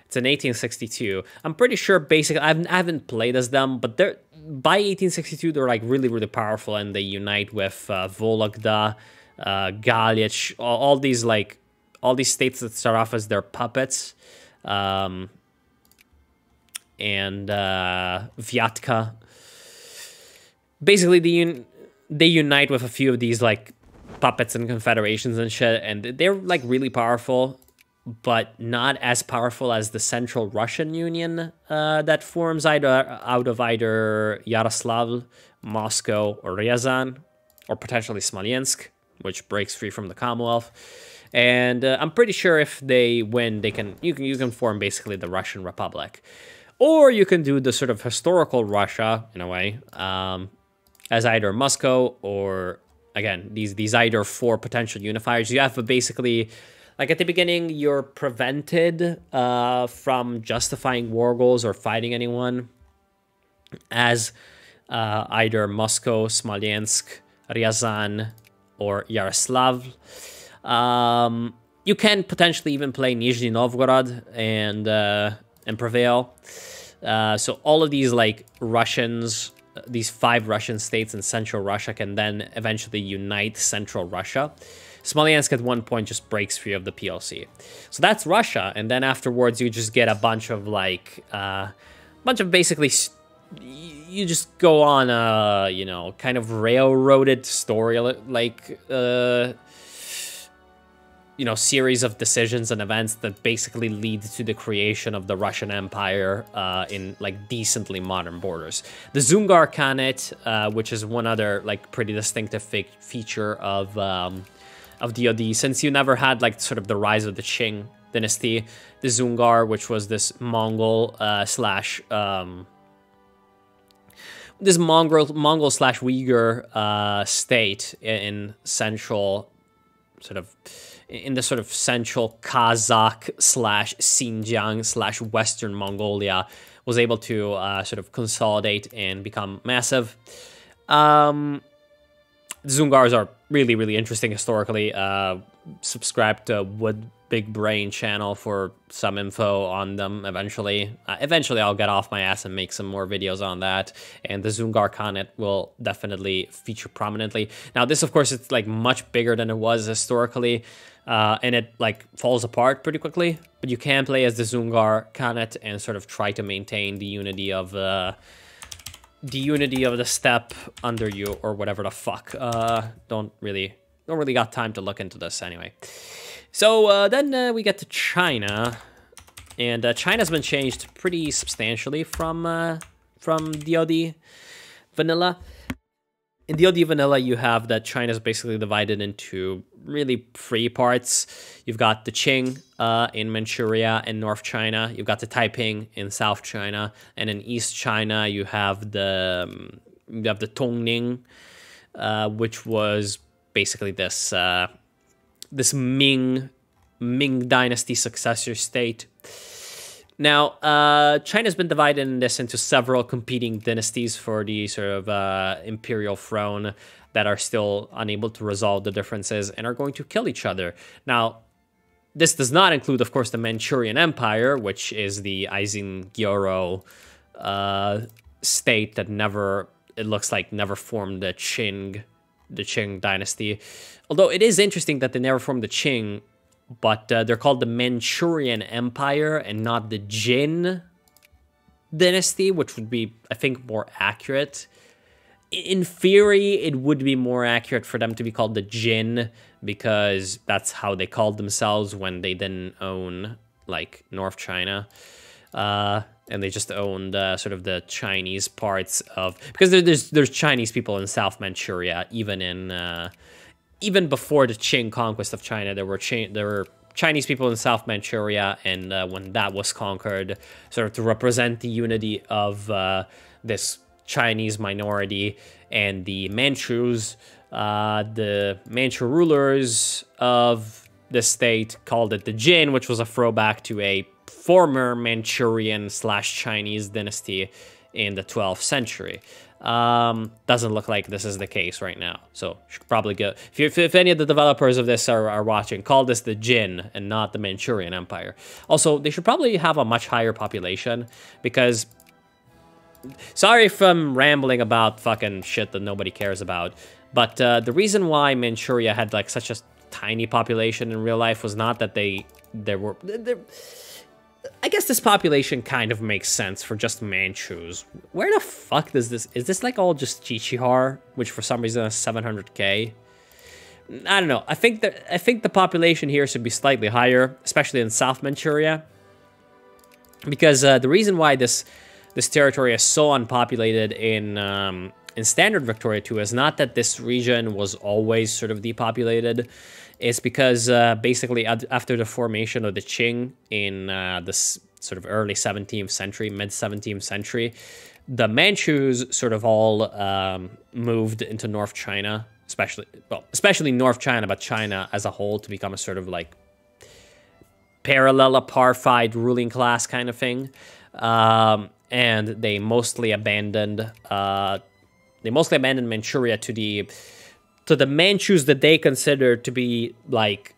it's in 1862. I'm pretty sure, basically, I haven't played as them, but they're, by 1862, they're, like, really, really powerful, and they unite with Vologda, Galich, all these, like, all these states that start off as their puppets, and Vyatka. Basically, they unite with a few of these, like, puppets and confederations and shit, and they're, like, really powerful, but not as powerful as the Central Russian Union that forms out of either Yaroslavl, Moscow, or Ryazan, or potentially Smolensk, which breaks free from the Commonwealth. And I'm pretty sure if they win, you can form basically the Russian Republic. Or you can do the sort of historical Russia, in a way, as either Moscow or, again, these either four potential unifiers. You have basically, like, at the beginning, you're prevented from justifying war goals or fighting anyone as either Moscow, Smolensk, Ryazan, or Yaroslavl. You can potentially even play Nizhny Novgorod and prevail. So all of these, like, Russians, these 5 Russian states in Central Russia can then eventually unite Central Russia. Smolensk at one point just breaks free of the PLC. So that's Russia, and then afterwards you just get a bunch of, like, basically, you just go on a, you know, kind of railroaded story, like, you know, series of decisions and events that basically lead to the creation of the Russian Empire in, like, decently modern borders. The Dzungar Khanate, which is one other, like, pretty distinctive feature of DoD, since you never had, like, sort of the rise of the Qing dynasty, the Dzungar, which was this Mongol slash Uyghur state in central, sort of, in the sort of central Kazakh slash Xinjiang slash Western Mongolia, was able to sort of consolidate and become massive. Dzungars are really, really interesting historically. Subscribe to Wood Big Brain channel for some info on them eventually. Eventually, I'll get off my ass and make some more videos on that. And the Dzungar Khanate will definitely feature prominently. Now, this, of course, it's, like, much bigger than it was historically. And it, like, falls apart pretty quickly. But you can play as the Dzungar Khanate and sort of try to maintain the unity of the steppe under you, or whatever the fuck. Don't really got time to look into this anyway. So then we get to China, and China's been changed pretty substantially from DoD vanilla. In DoD vanilla, you have that China's basically divided into really 3 parts. You've got the Qing in Manchuria and North China. You've got the Taiping in South China, and in East China you have the Tongning, which was basically this this Ming Dynasty successor state. Now, China's been divided in this into several competing dynasties for the sort of imperial throne that are still unable to resolve the differences and are going to kill each other. Now, this does not include, of course, the Manchurian Empire, which is the Aisin-Gyoro state that it looks like never formed the Qing dynasty. Although it is interesting that they never formed the Qing, but they're called the Manchurian Empire and not the Jin dynasty, which would be, I think, more accurate. In theory, it would be more accurate for them to be called the Jin, because that's how they called themselves when they didn't own, like, North China. And they just owned sort of the Chinese parts of... Because there's Chinese people in South Manchuria, even before the Qing conquest of China, there were Chinese people in South Manchuria, and when that was conquered, sort of to represent the unity of this Chinese minority and the Manchus, the Manchu rulers of the state called it the Jin, which was a throwback to a former Manchurian/Chinese dynasty in the 12th century. Doesn't look like this is the case right now. So should probably go. If any of the developers of this are watching, call this the Jin and not the Manchurian Empire. Also, they should probably have a much higher population because... Sorry if I'm rambling about fucking shit that nobody cares about, but the reason why Manchuria had like such a tiny population in real life was not that there were... I guess this population kind of makes sense for just Manchus. Where the fuck does this... Is this like all just Chichihar, which for some reason is 700k? I don't know. I think the population here should be slightly higher, especially in South Manchuria, because the reason why this territory is so unpopulated in Standard Victoria 2 is not that this region was always sort of depopulated. It's because basically after the formation of the Qing in this sort of early 17th century, mid-17th century, the Manchus sort of all moved into North China, especially North China, but China as a whole, to become a sort of like parallel apartheid ruling class kind of thing. And they mostly abandoned Manchuria to the Manchus that they considered to be like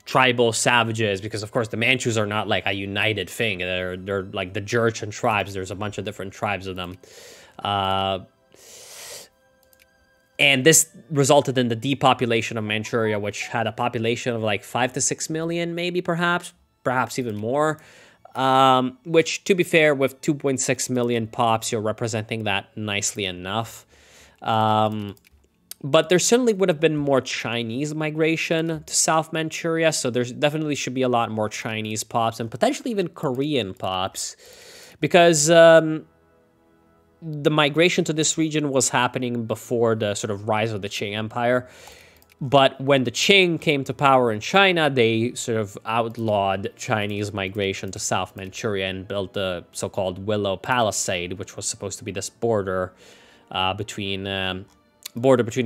tribal savages, because of course the Manchus are not like a united thing. They're like the Jurchen tribes. There's a bunch of different tribes of them. And this resulted in the depopulation of Manchuria, which had a population of like 5 to 6 million, maybe perhaps even more. Which, to be fair, with 2.6 million pops, you're representing that nicely enough. But there certainly would have been more Chinese migration to South Manchuria, so there definitely should be a lot more Chinese pops, and potentially even Korean pops, because the migration to this region was happening before the sort of rise of the Qing Empire. But when the Qing came to power in China, they sort of outlawed Chinese migration to South Manchuria and built the so-called Willow Palisade, which was supposed to be this border between the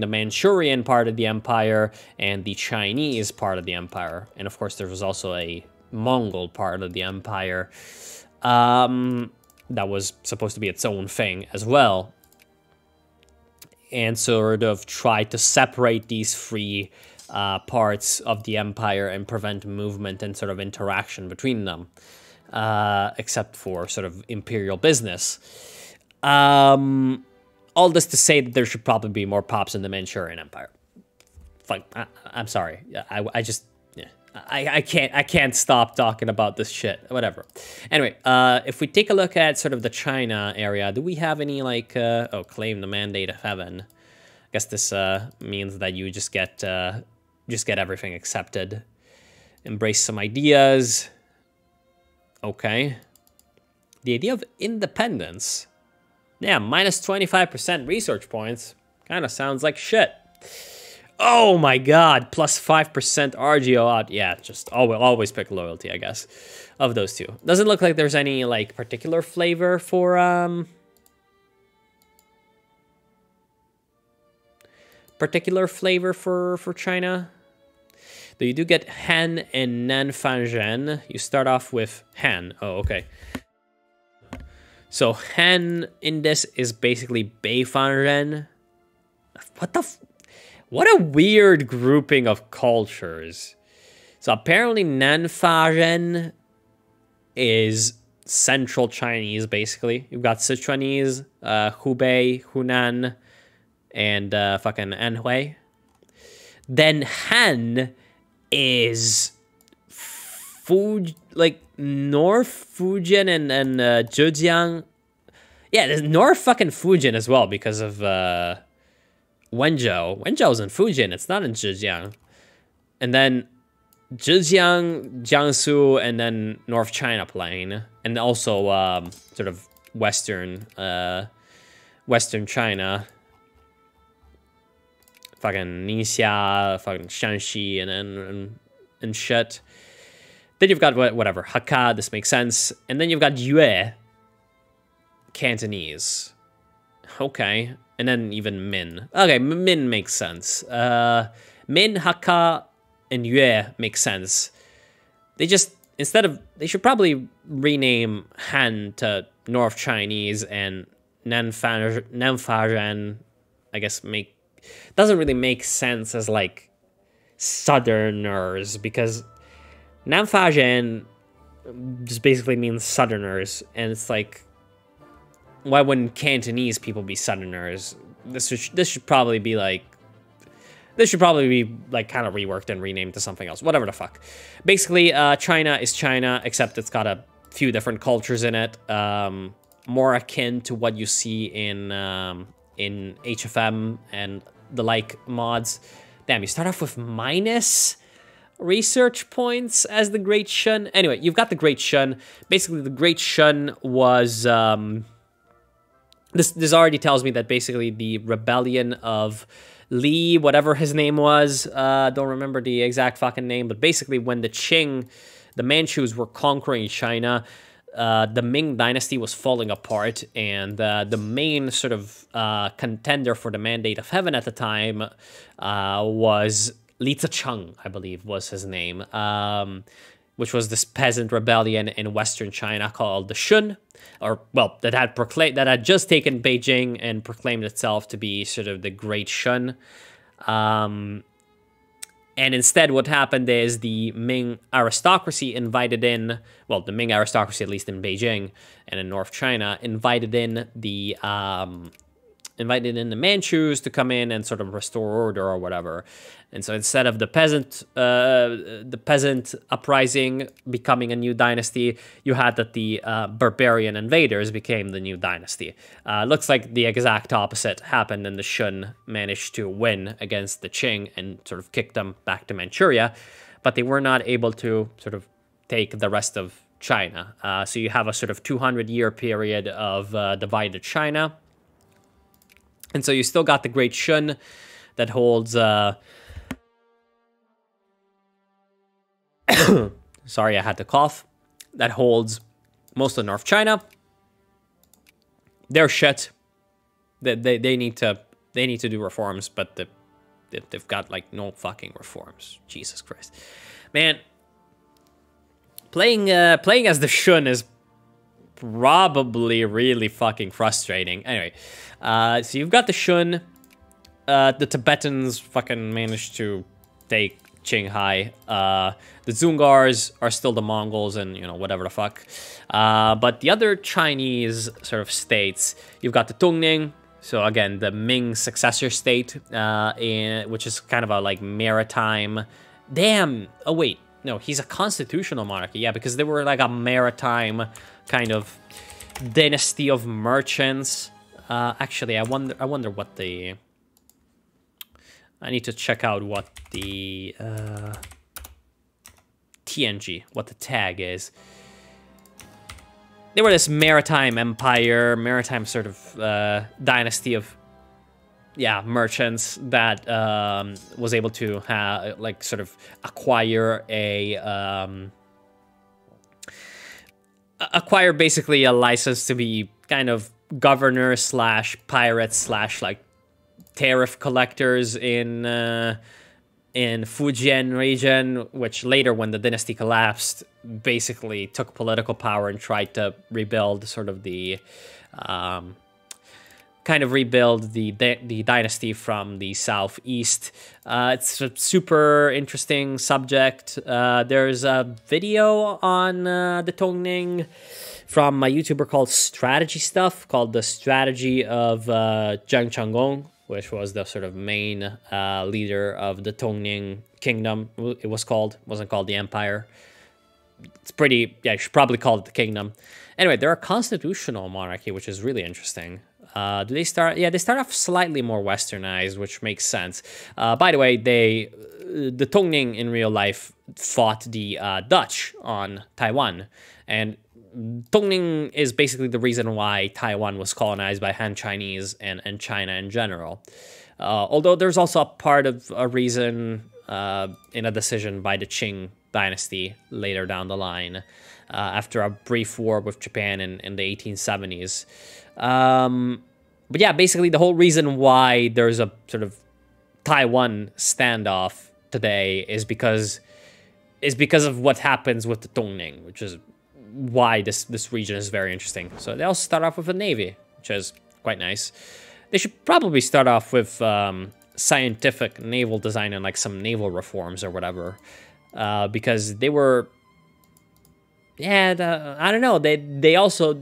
Manchurian part of the empire and the Chinese part of the empire. And of course, there was also a Mongol part of the empire that was supposed to be its own thing as well. And sort of try to separate these three parts of the empire and prevent movement and sort of interaction between them, except for sort of imperial business. All this to say that there should probably be more pops in the Manchurian Empire. Fuck, I'm sorry. I can't stop talking about this shit. Whatever. Anyway, if we take a look at sort of the China area, do we have any like claim the mandate of heaven? I guess this means that you just get everything accepted. Embrace some ideas. Okay. The idea of independence. Yeah, minus 25% research points. Kind of sounds like shit. Oh my god, plus 5% RGO out. Yeah, just always pick loyalty, I guess, of those two. Doesn't look like there's any like particular flavor for China. Though you do get Han and Nanfangzhen. You start off with Han. Oh, okay. So Han in this is basically Beifangzhen. What a weird grouping of cultures. So apparently Nanfangzhen is Central Chinese, basically. You've got Sichuanese, Hubei, Hunan, and fucking Anhui. Then Han is North Fujian and Zhejiang. Yeah, there's North fucking Fujian as well because of Wenzhou. Wenzhou's in Fujian, it's not in Zhejiang. And then Zhejiang, Jiangsu, and then North China Plain. And also sort of Western China. Fucking Ningxia, fucking Shanxi, and shit. Then you've got whatever, Hakka, this makes sense. And then you've got Yue, Cantonese. Okay. And then even Min. Okay, Min makes sense. Min, Hakka, and Yue make sense. They should probably rename Han to North Chinese and Namfajan, I guess, doesn't really make sense as like Southerners, because Namfajan just basically means Southerners, and it's like, why wouldn't Cantonese people be Southerners? This should probably be like, kind of reworked and renamed to something else. Whatever the fuck. Basically, China is China, except it's got a few different cultures in it. More akin to what you see in HFM and the like mods. Damn, you start off with minus research points as the Great Shun. Anyway, you've got the Great Shun. Basically, the Great Shun was... This already tells me that basically the rebellion of Li, whatever his name was, don't remember the exact fucking name, but basically when the Qing, the Manchus, were conquering China, the Ming dynasty was falling apart, and the main sort of contender for the Mandate of Heaven at the time was Li Zicheng, I believe was his name, which was this peasant rebellion in Western China called the Shun, or, well, that had just taken Beijing and proclaimed itself to be sort of the Great Shun. And instead what happened is the Ming aristocracy invited in, well, the Ming aristocracy, at least in Beijing and in North China, invited in the Manchus to come in and sort of restore order or whatever. And so instead of the peasant uprising becoming a new dynasty, you had that the barbarian invaders became the new dynasty. Looks like the exact opposite happened, and the Shun managed to win against the Qing and sort of kick them back to Manchuria, but they were not able to sort of take the rest of China. So you have a sort of 200-year period of divided China. And so you still got the Great Shun that holds... sorry, I had to cough. That holds most of North China. They're shit. They need to do reforms, but they've got like no fucking reforms. Jesus Christ, man. Playing as the Shun is probably really fucking frustrating. Anyway, so you've got the Shun. The Tibetans fucking managed to take Qinghai. The Dzungars are still the Mongols and, you know, whatever the fuck. But the other Chinese sort of states, you've got the Tongning. So again, the Ming successor state, which is kind of a like maritime. Damn. Oh wait, no, he's a constitutional monarchy. Yeah, because they were like a maritime kind of dynasty of merchants. Actually, I wonder what the... I need to check out what the TNG, what the tag is. They were this maritime empire, maritime sort of dynasty of, yeah, merchants that was able to have, like, sort of acquire basically a license to be kind of governor slash pirates slash like tariff collectors in Fujian region, which later, when the dynasty collapsed, basically took political power and tried to rebuild sort of the the dynasty from the southeast. It's a super interesting subject. There's a video on the Tongning from a YouTuber called Strategy Stuff, called The Strategy of Zhang Changgong, which was the sort of main leader of the Tongning kingdom. It was called, wasn't called the empire. It's pretty, yeah, you should probably call it the kingdom. Anyway, they're a constitutional monarchy, which is really interesting. Do they start? Yeah, they start off slightly more westernized, which makes sense. By the way, the Tongning in real life fought the Dutch on Taiwan, and Tongning is basically the reason why Taiwan was colonized by Han Chinese and China in general. Although there's also a part of a reason in a decision by the Qing dynasty later down the line, after a brief war with Japan in the 1870s. But yeah, basically the whole reason why there's a sort of Taiwan standoff today is because of what happens with the Tongning, which is why this region is very interesting. So they also start off with a navy, which is quite nice. They should probably start off with scientific naval design and like some naval reforms or whatever, because they were, yeah, I don't know. They also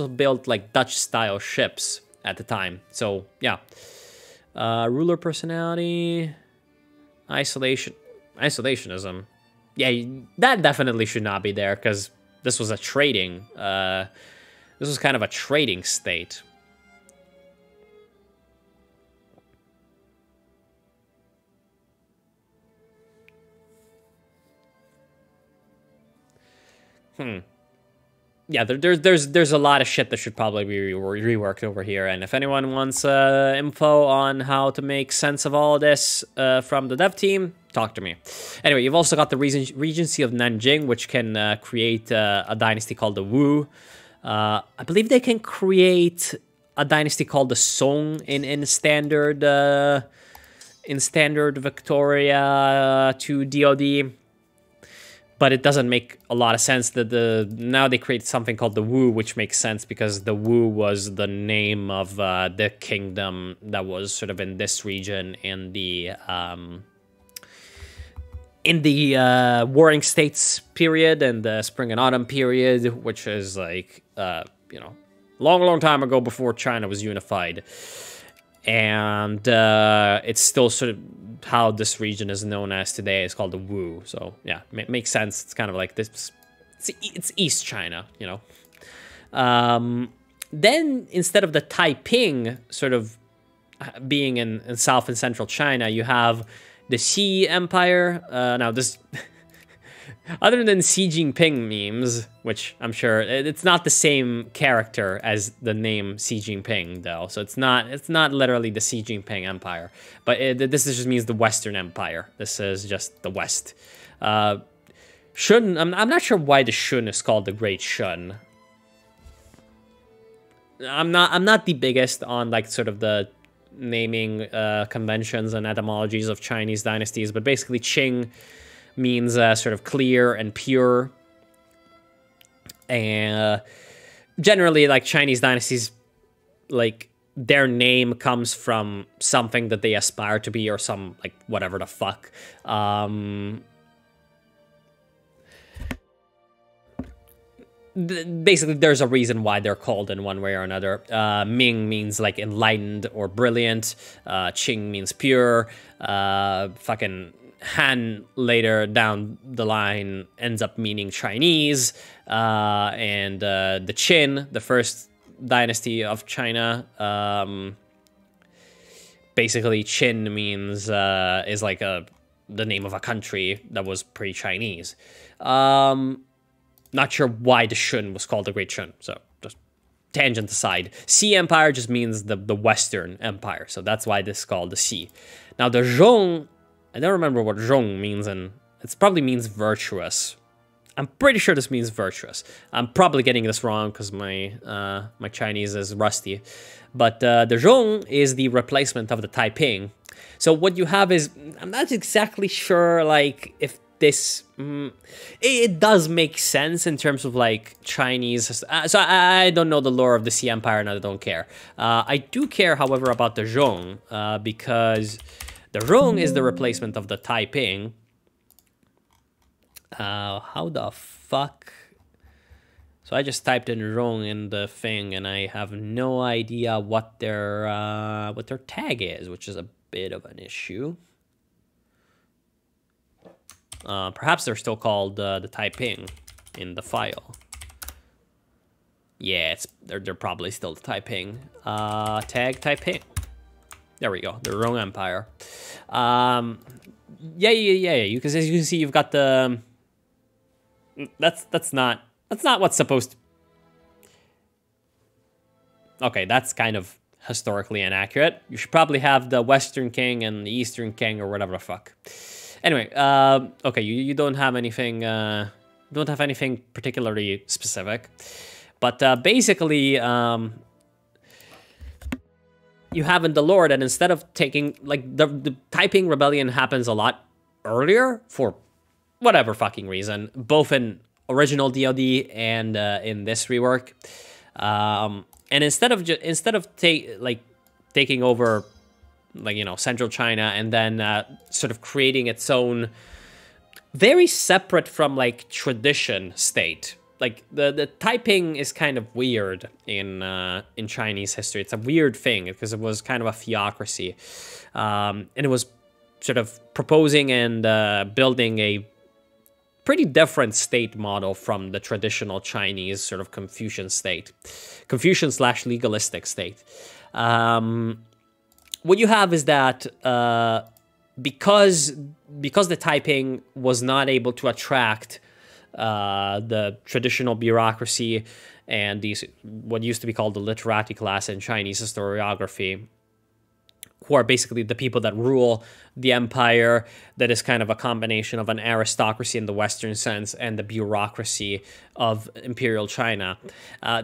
built like Dutch style ships at the time. So yeah, ruler personality, isolationism. Yeah, that definitely should not be there because this was a trading. This was kind of a trading state. Yeah, there's a lot of shit that should probably be reworked over here. And if anyone wants info on how to make sense of all of this from the dev team, talk to me. Anyway, you've also got the Regency of Nanjing, which can create a dynasty called the Wu. I believe they can create a dynasty called the Song in standard Victoria to DoD. But it doesn't make a lot of sense that now they create something called the Wu, which makes sense because the Wu was the name of the kingdom that was sort of in this region in the Warring States period and the Spring and Autumn period, which is like you know, long time ago before China was unified. And it's still sort of how this region is known as today. It's called the Wu. So yeah, makes sense. It's kind of like this. It's East China, you know. Then instead of the Taiping sort of being in South and Central China, you have the Xi Empire. Now this, other than Xi Jinping memes, which I'm sure it's not the same character as the name Xi Jinping though, so it's not literally the Xi Jinping Empire, but this just means the Western Empire. This is just the West. Shun, I'm not sure why the Shun is called the Great Shun. I'm not the biggest on like sort of the naming conventions and etymologies of Chinese dynasties, but basically Qing means sort of clear and pure. And generally, like Chinese dynasties, like their name comes from something that they aspire to be or some like whatever the fuck. Basically, there's a reason why they're called in one way or another. Ming means like enlightened or brilliant. Qing means pure. Fucking Han later down the line ends up meaning Chinese, and the Qin, the first dynasty of China, basically Qin means is like the name of a country that was pre-Chinese. Not sure why the Shun was called the Great Shun, so just tangent aside. Xi Empire just means the Western Empire, so that's why this is called the Xi. Now the Zhong, I don't remember what Zhong means, and it probably means virtuous. I'm pretty sure this means virtuous. I'm probably getting this wrong because my my Chinese is rusty. But the Zhong is the replacement of the Taiping. So what you have is, I'm not exactly sure like if this, it does make sense in terms of like Chinese. So I don't know the lore of the Xi Empire and I don't care. I do care, however, about the Zhong because the Zhong is the replacement of the Taiping. How the fuck? So I just typed in Zhong in the thing, and I have no idea what their tag is, which is a bit of an issue. Perhaps they're still called the Taiping in the file. Yeah, they're probably still the Taiping. Tag Taiping. There we go. The Zhong Empire. Yeah. You can, as you can see, you've got the. That's not what's supposed to. Okay, that's kind of historically inaccurate. You should probably have the Western King and the Eastern King or whatever the fuck. Anyway, okay, you don't have anything. Don't have anything particularly specific, but basically. You have in the lore that instead of taking, like, the Taiping Rebellion happens a lot earlier for whatever fucking reason, both in original DoD and in this rework. And And instead of taking over, like, you know, central China and then sort of creating its own very separate from like tradition state. Like the Taiping is kind of weird in Chinese history. It's a weird thing because it was kind of a theocracy, and it was sort of proposing and building a pretty different state model from the traditional Chinese sort of Confucian state, Confucian/legalistic state. What you have is that because the Taiping was not able to attract the traditional bureaucracy and these what used to be called the literati class in Chinese historiography, who are basically the people that rule the empire, that is kind of a combination of an aristocracy in the Western sense and the bureaucracy of Imperial China.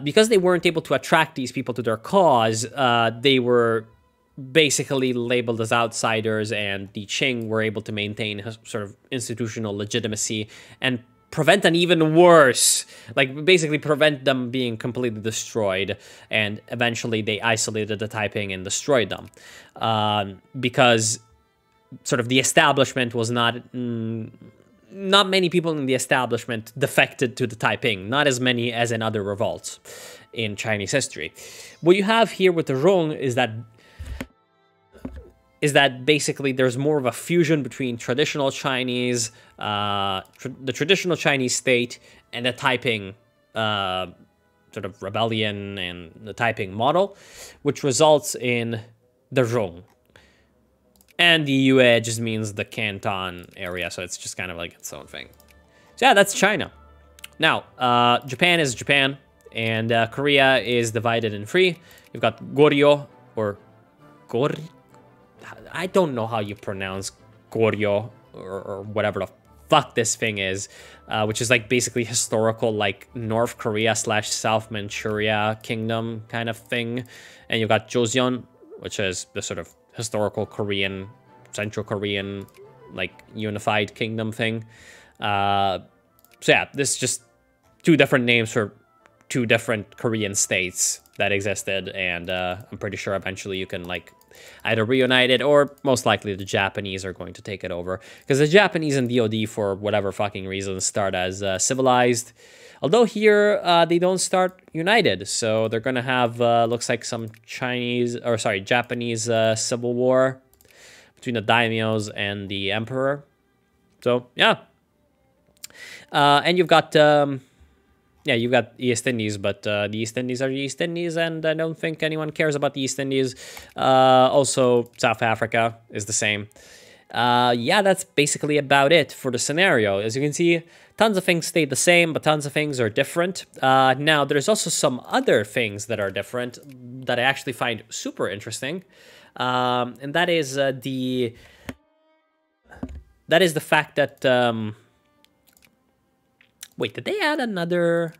Because they weren't able to attract these people to their cause, they were basically labeled as outsiders, and the Qing were able to maintain sort of institutional legitimacy and prevent an even worse, like basically prevent them being completely destroyed, and eventually they isolated the Taiping and destroyed them, because sort of the establishment was not many people in the establishment defected to the Taiping, not as many as in other revolts in Chinese history. What you have here with the Rong is that basically there's more of a fusion between traditional Chinese, the traditional Chinese state, and the Taiping sort of rebellion and the Taiping model, which results in the Rong. And the Yue just means the Canton area, so it's just kind of like its own thing. So yeah, that's China. Now, Japan is Japan, and Korea is divided in three. You've got Goryeo, or Goryeo. I don't know how you pronounce Goryeo or whatever the fuck this thing is, which is like basically historical, like North Korea / South Manchuria kingdom kind of thing. And you've got Joseon, which is the sort of historical Korean, Central Korean, like unified kingdom thing. So yeah, this is just two different names for two different Korean states that existed, and I'm pretty sure eventually you can like either reunite it, or most likely the Japanese are going to take it over, because the Japanese and DoD, for whatever fucking reason, start as civilized, although here they don't start united, so they're gonna have looks like some Japanese civil war between the daimyos and the emperor. So yeah, and you've got you've got East Indies, but the East Indies are the East Indies, and I don't think anyone cares about the East Indies. Also, South Africa is the same. Yeah, that's basically about it for the scenario. As you can see, tons of things stay the same, but tons of things are different. Now, there's also some other things that are different that I actually find super interesting, and that is the fact that... Wait, did they add another...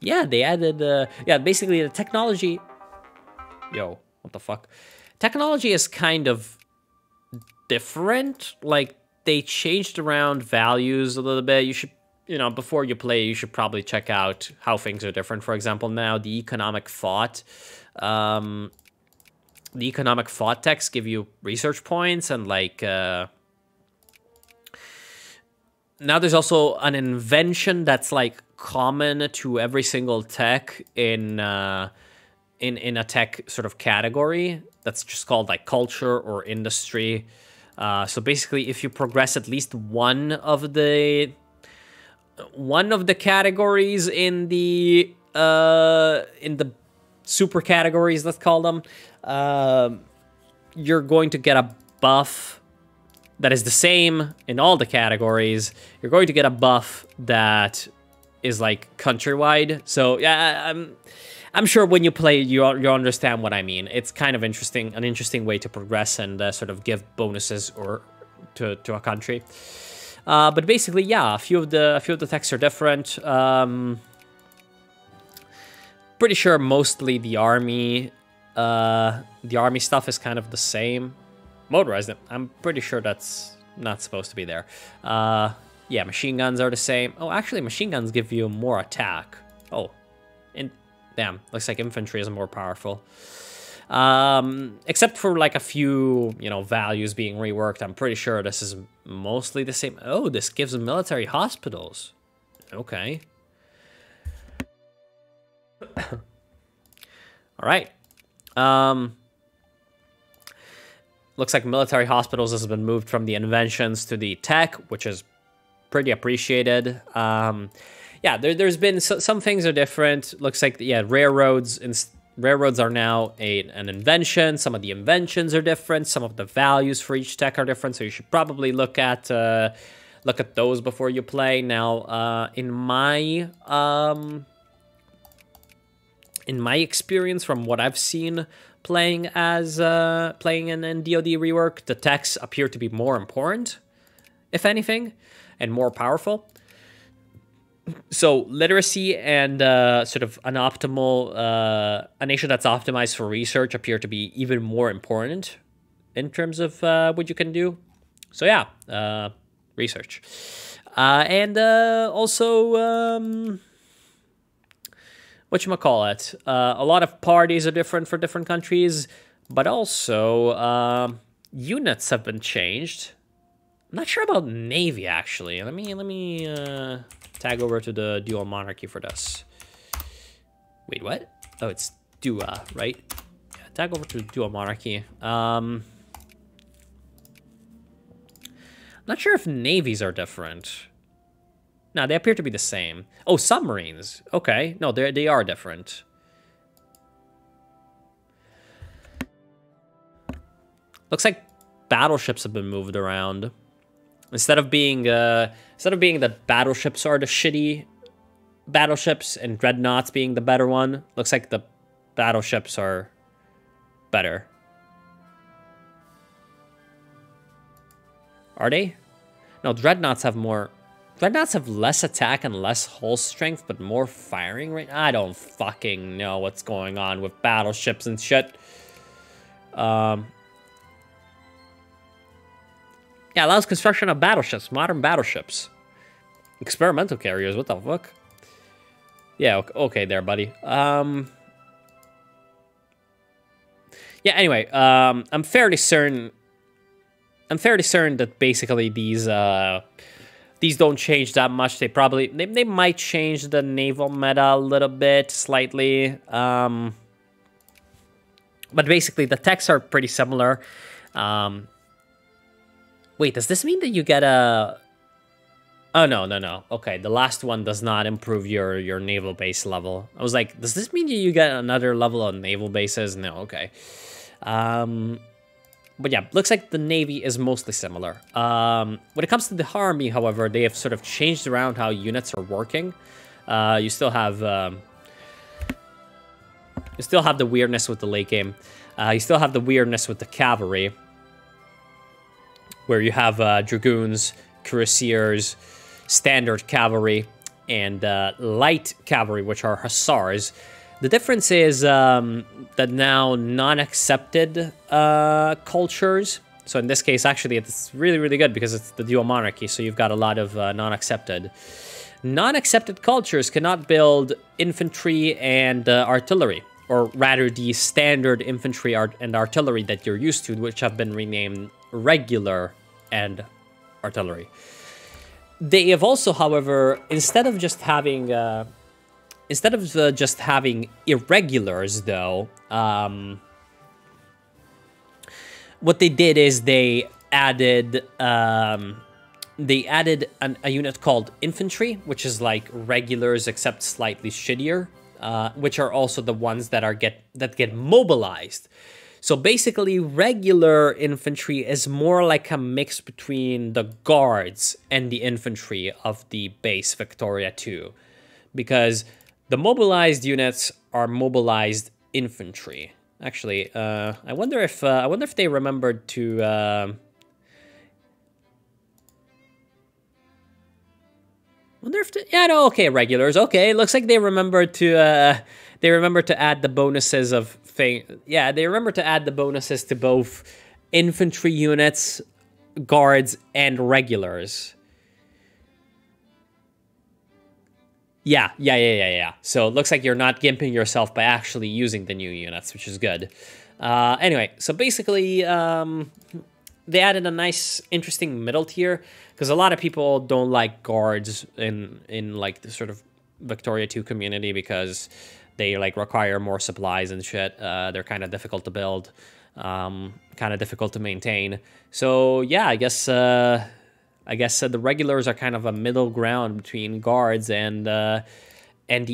Yeah, they added... yeah, basically the technology... Yo, what the fuck? Technology is kind of different. Like, they changed around values a little bit. You should, you know, before you play, you should probably check out how things are different. For example, now the economic thought... the economic thought texts give you research points, and like... Now there's also an invention that's like common to every single tech in a tech sort of category that's just called like culture or industry. So basically, if you progress at least one of the categories in the super categories, let's call them, you're going to get a buff that is the same in all the categories. You're going to get a buff that is like countrywide. So yeah, I'm sure when you play, you understand what I mean. It's kind of interesting, an interesting way to progress and sort of give bonuses or to a country. But basically, yeah, a few of the texts are different. Pretty sure mostly the army stuff is kind of the same. Motorized, I'm pretty sure that's not supposed to be there. Yeah, machine guns are the same. Oh, actually, machine guns give you more attack. Oh, and Damn, looks like infantry is more powerful. Except for like a few, you know, values being reworked. I'm pretty sure this is mostly the same. Oh, this gives them military hospitals. Okay. All right. Looks like military hospitals has been moved from the inventions to the tech, which is pretty appreciated. Yeah, there's been some things are different. Looks like, yeah, railroads are now an invention. Some of the inventions are different. Some of the values for each tech are different. So you should probably look at those before you play. Now, in my experience, from what I've seen playing in DoD rework, the techs appear to be more important, if anything, and more powerful. So literacy and sort of an optimal, a nation that's optimized for research appear to be even more important in terms of what you can do. So yeah, research. And also, whatchamacallit, a lot of parties are different for different countries, but also units have been changed. I'm not sure about Navy, actually. Let me tag over to the dual monarchy for this. Wait, what? Oh, it's Dua, right? Yeah, tag over to dual monarchy. Not sure if navies are different. No, they appear to be the same. Oh, submarines. Okay, no, they are different. Looks like battleships have been moved around. Instead of being the battleships are the shitty battleships and dreadnoughts being the better one, looks like the battleships are better. Are they? No, dreadnoughts have more. Dreadnoughts have less attack and less hull strength, but more firing rate. I don't fucking know what's going on with battleships and shit. Yeah, allows construction of battleships, modern battleships. Experimental carriers, what the fuck? Yeah, okay there, buddy. Yeah, anyway, I'm fairly certain that basically these don't change that much. They might change the naval meta a little bit, slightly. But basically the techs are pretty similar. Wait, does this mean that you get a... Oh, no. Okay, the last one does not improve your naval base level. I was like, does this mean you get another level of naval bases? No, okay. But yeah, looks like the Navy is mostly similar. When it comes to the Army, however, they have sort of changed around how units are working. You still have the weirdness with the late game. You still have the weirdness with the cavalry, where you have dragoons, cuirassiers, standard cavalry, and light cavalry, which are hussars. The difference is that now non-accepted cultures, so in this case, actually, it's really, really good because it's the dual monarchy, so you've got a lot of non-accepted. Non-accepted cultures cannot build infantry and artillery, or rather the standard infantry and artillery that you're used to, which have been renamed regular and artillery. They have also, however, instead of just having irregulars, though, what they did is they added a unit called infantry, which is like regulars except slightly shittier, which are also the ones that get mobilized. So basically, regular infantry is more like a mix between the guards and the infantry of the base Victoria 2, because the mobilized units are mobilized infantry. Actually, I wonder if they remembered to. Regulars. Okay, looks like they remembered to add the bonuses of thing. Yeah, they remember to add the bonuses to both infantry units, guards, and regulars. Yeah. So it looks like you're not gimping yourself by actually using the new units, which is good. Anyway, so basically, they added a nice, interesting middle tier, because a lot of people don't like guards in like the sort of Victoria 2 community, because they like require more supplies and shit. They're kind of difficult to build, kind of difficult to maintain. So yeah, I guess the regulars are kind of a middle ground between guards and the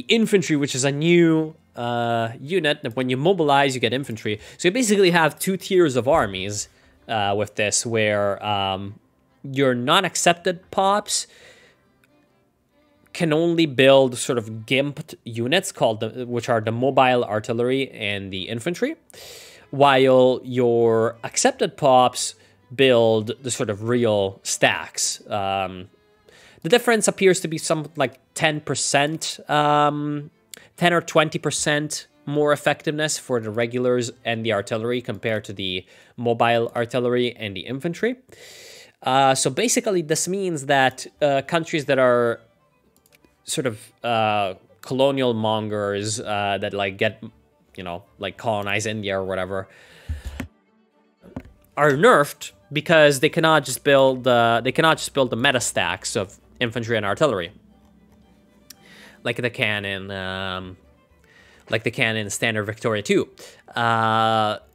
infantry, which is a new unit. When you mobilize, you get infantry. So you basically have two tiers of armies with this, where your non-accepted pops can only build sort of gimped units which are the mobile artillery and the infantry, while your accepted pops build the sort of real stacks. The difference appears to be something like 10%, 10 or 20% more effectiveness for the regulars and the artillery compared to the mobile artillery and the infantry. So basically, this means that countries that are sort of colonial mongers that like get, like colonize India or whatever, are nerfed because they cannot just build the meta stacks of infantry and artillery like they can in standard Victoria 2.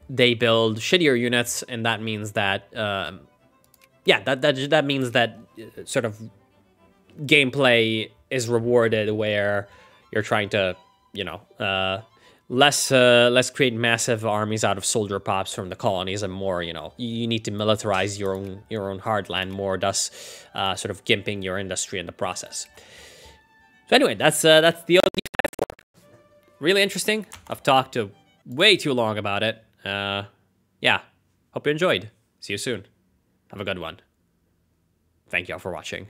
They build shittier units, and that means that that means that sort of gameplay is rewarded where you're trying to, less create massive armies out of soldier pops from the colonies, and more, you need to militarize your own hardland more, thus sort of gimping your industry in the process. So anyway, that's the OD FAN FORK. Really interesting. I've talked way too long about it. Yeah, hope you enjoyed. See you soon. Have a good one. Thank you all for watching.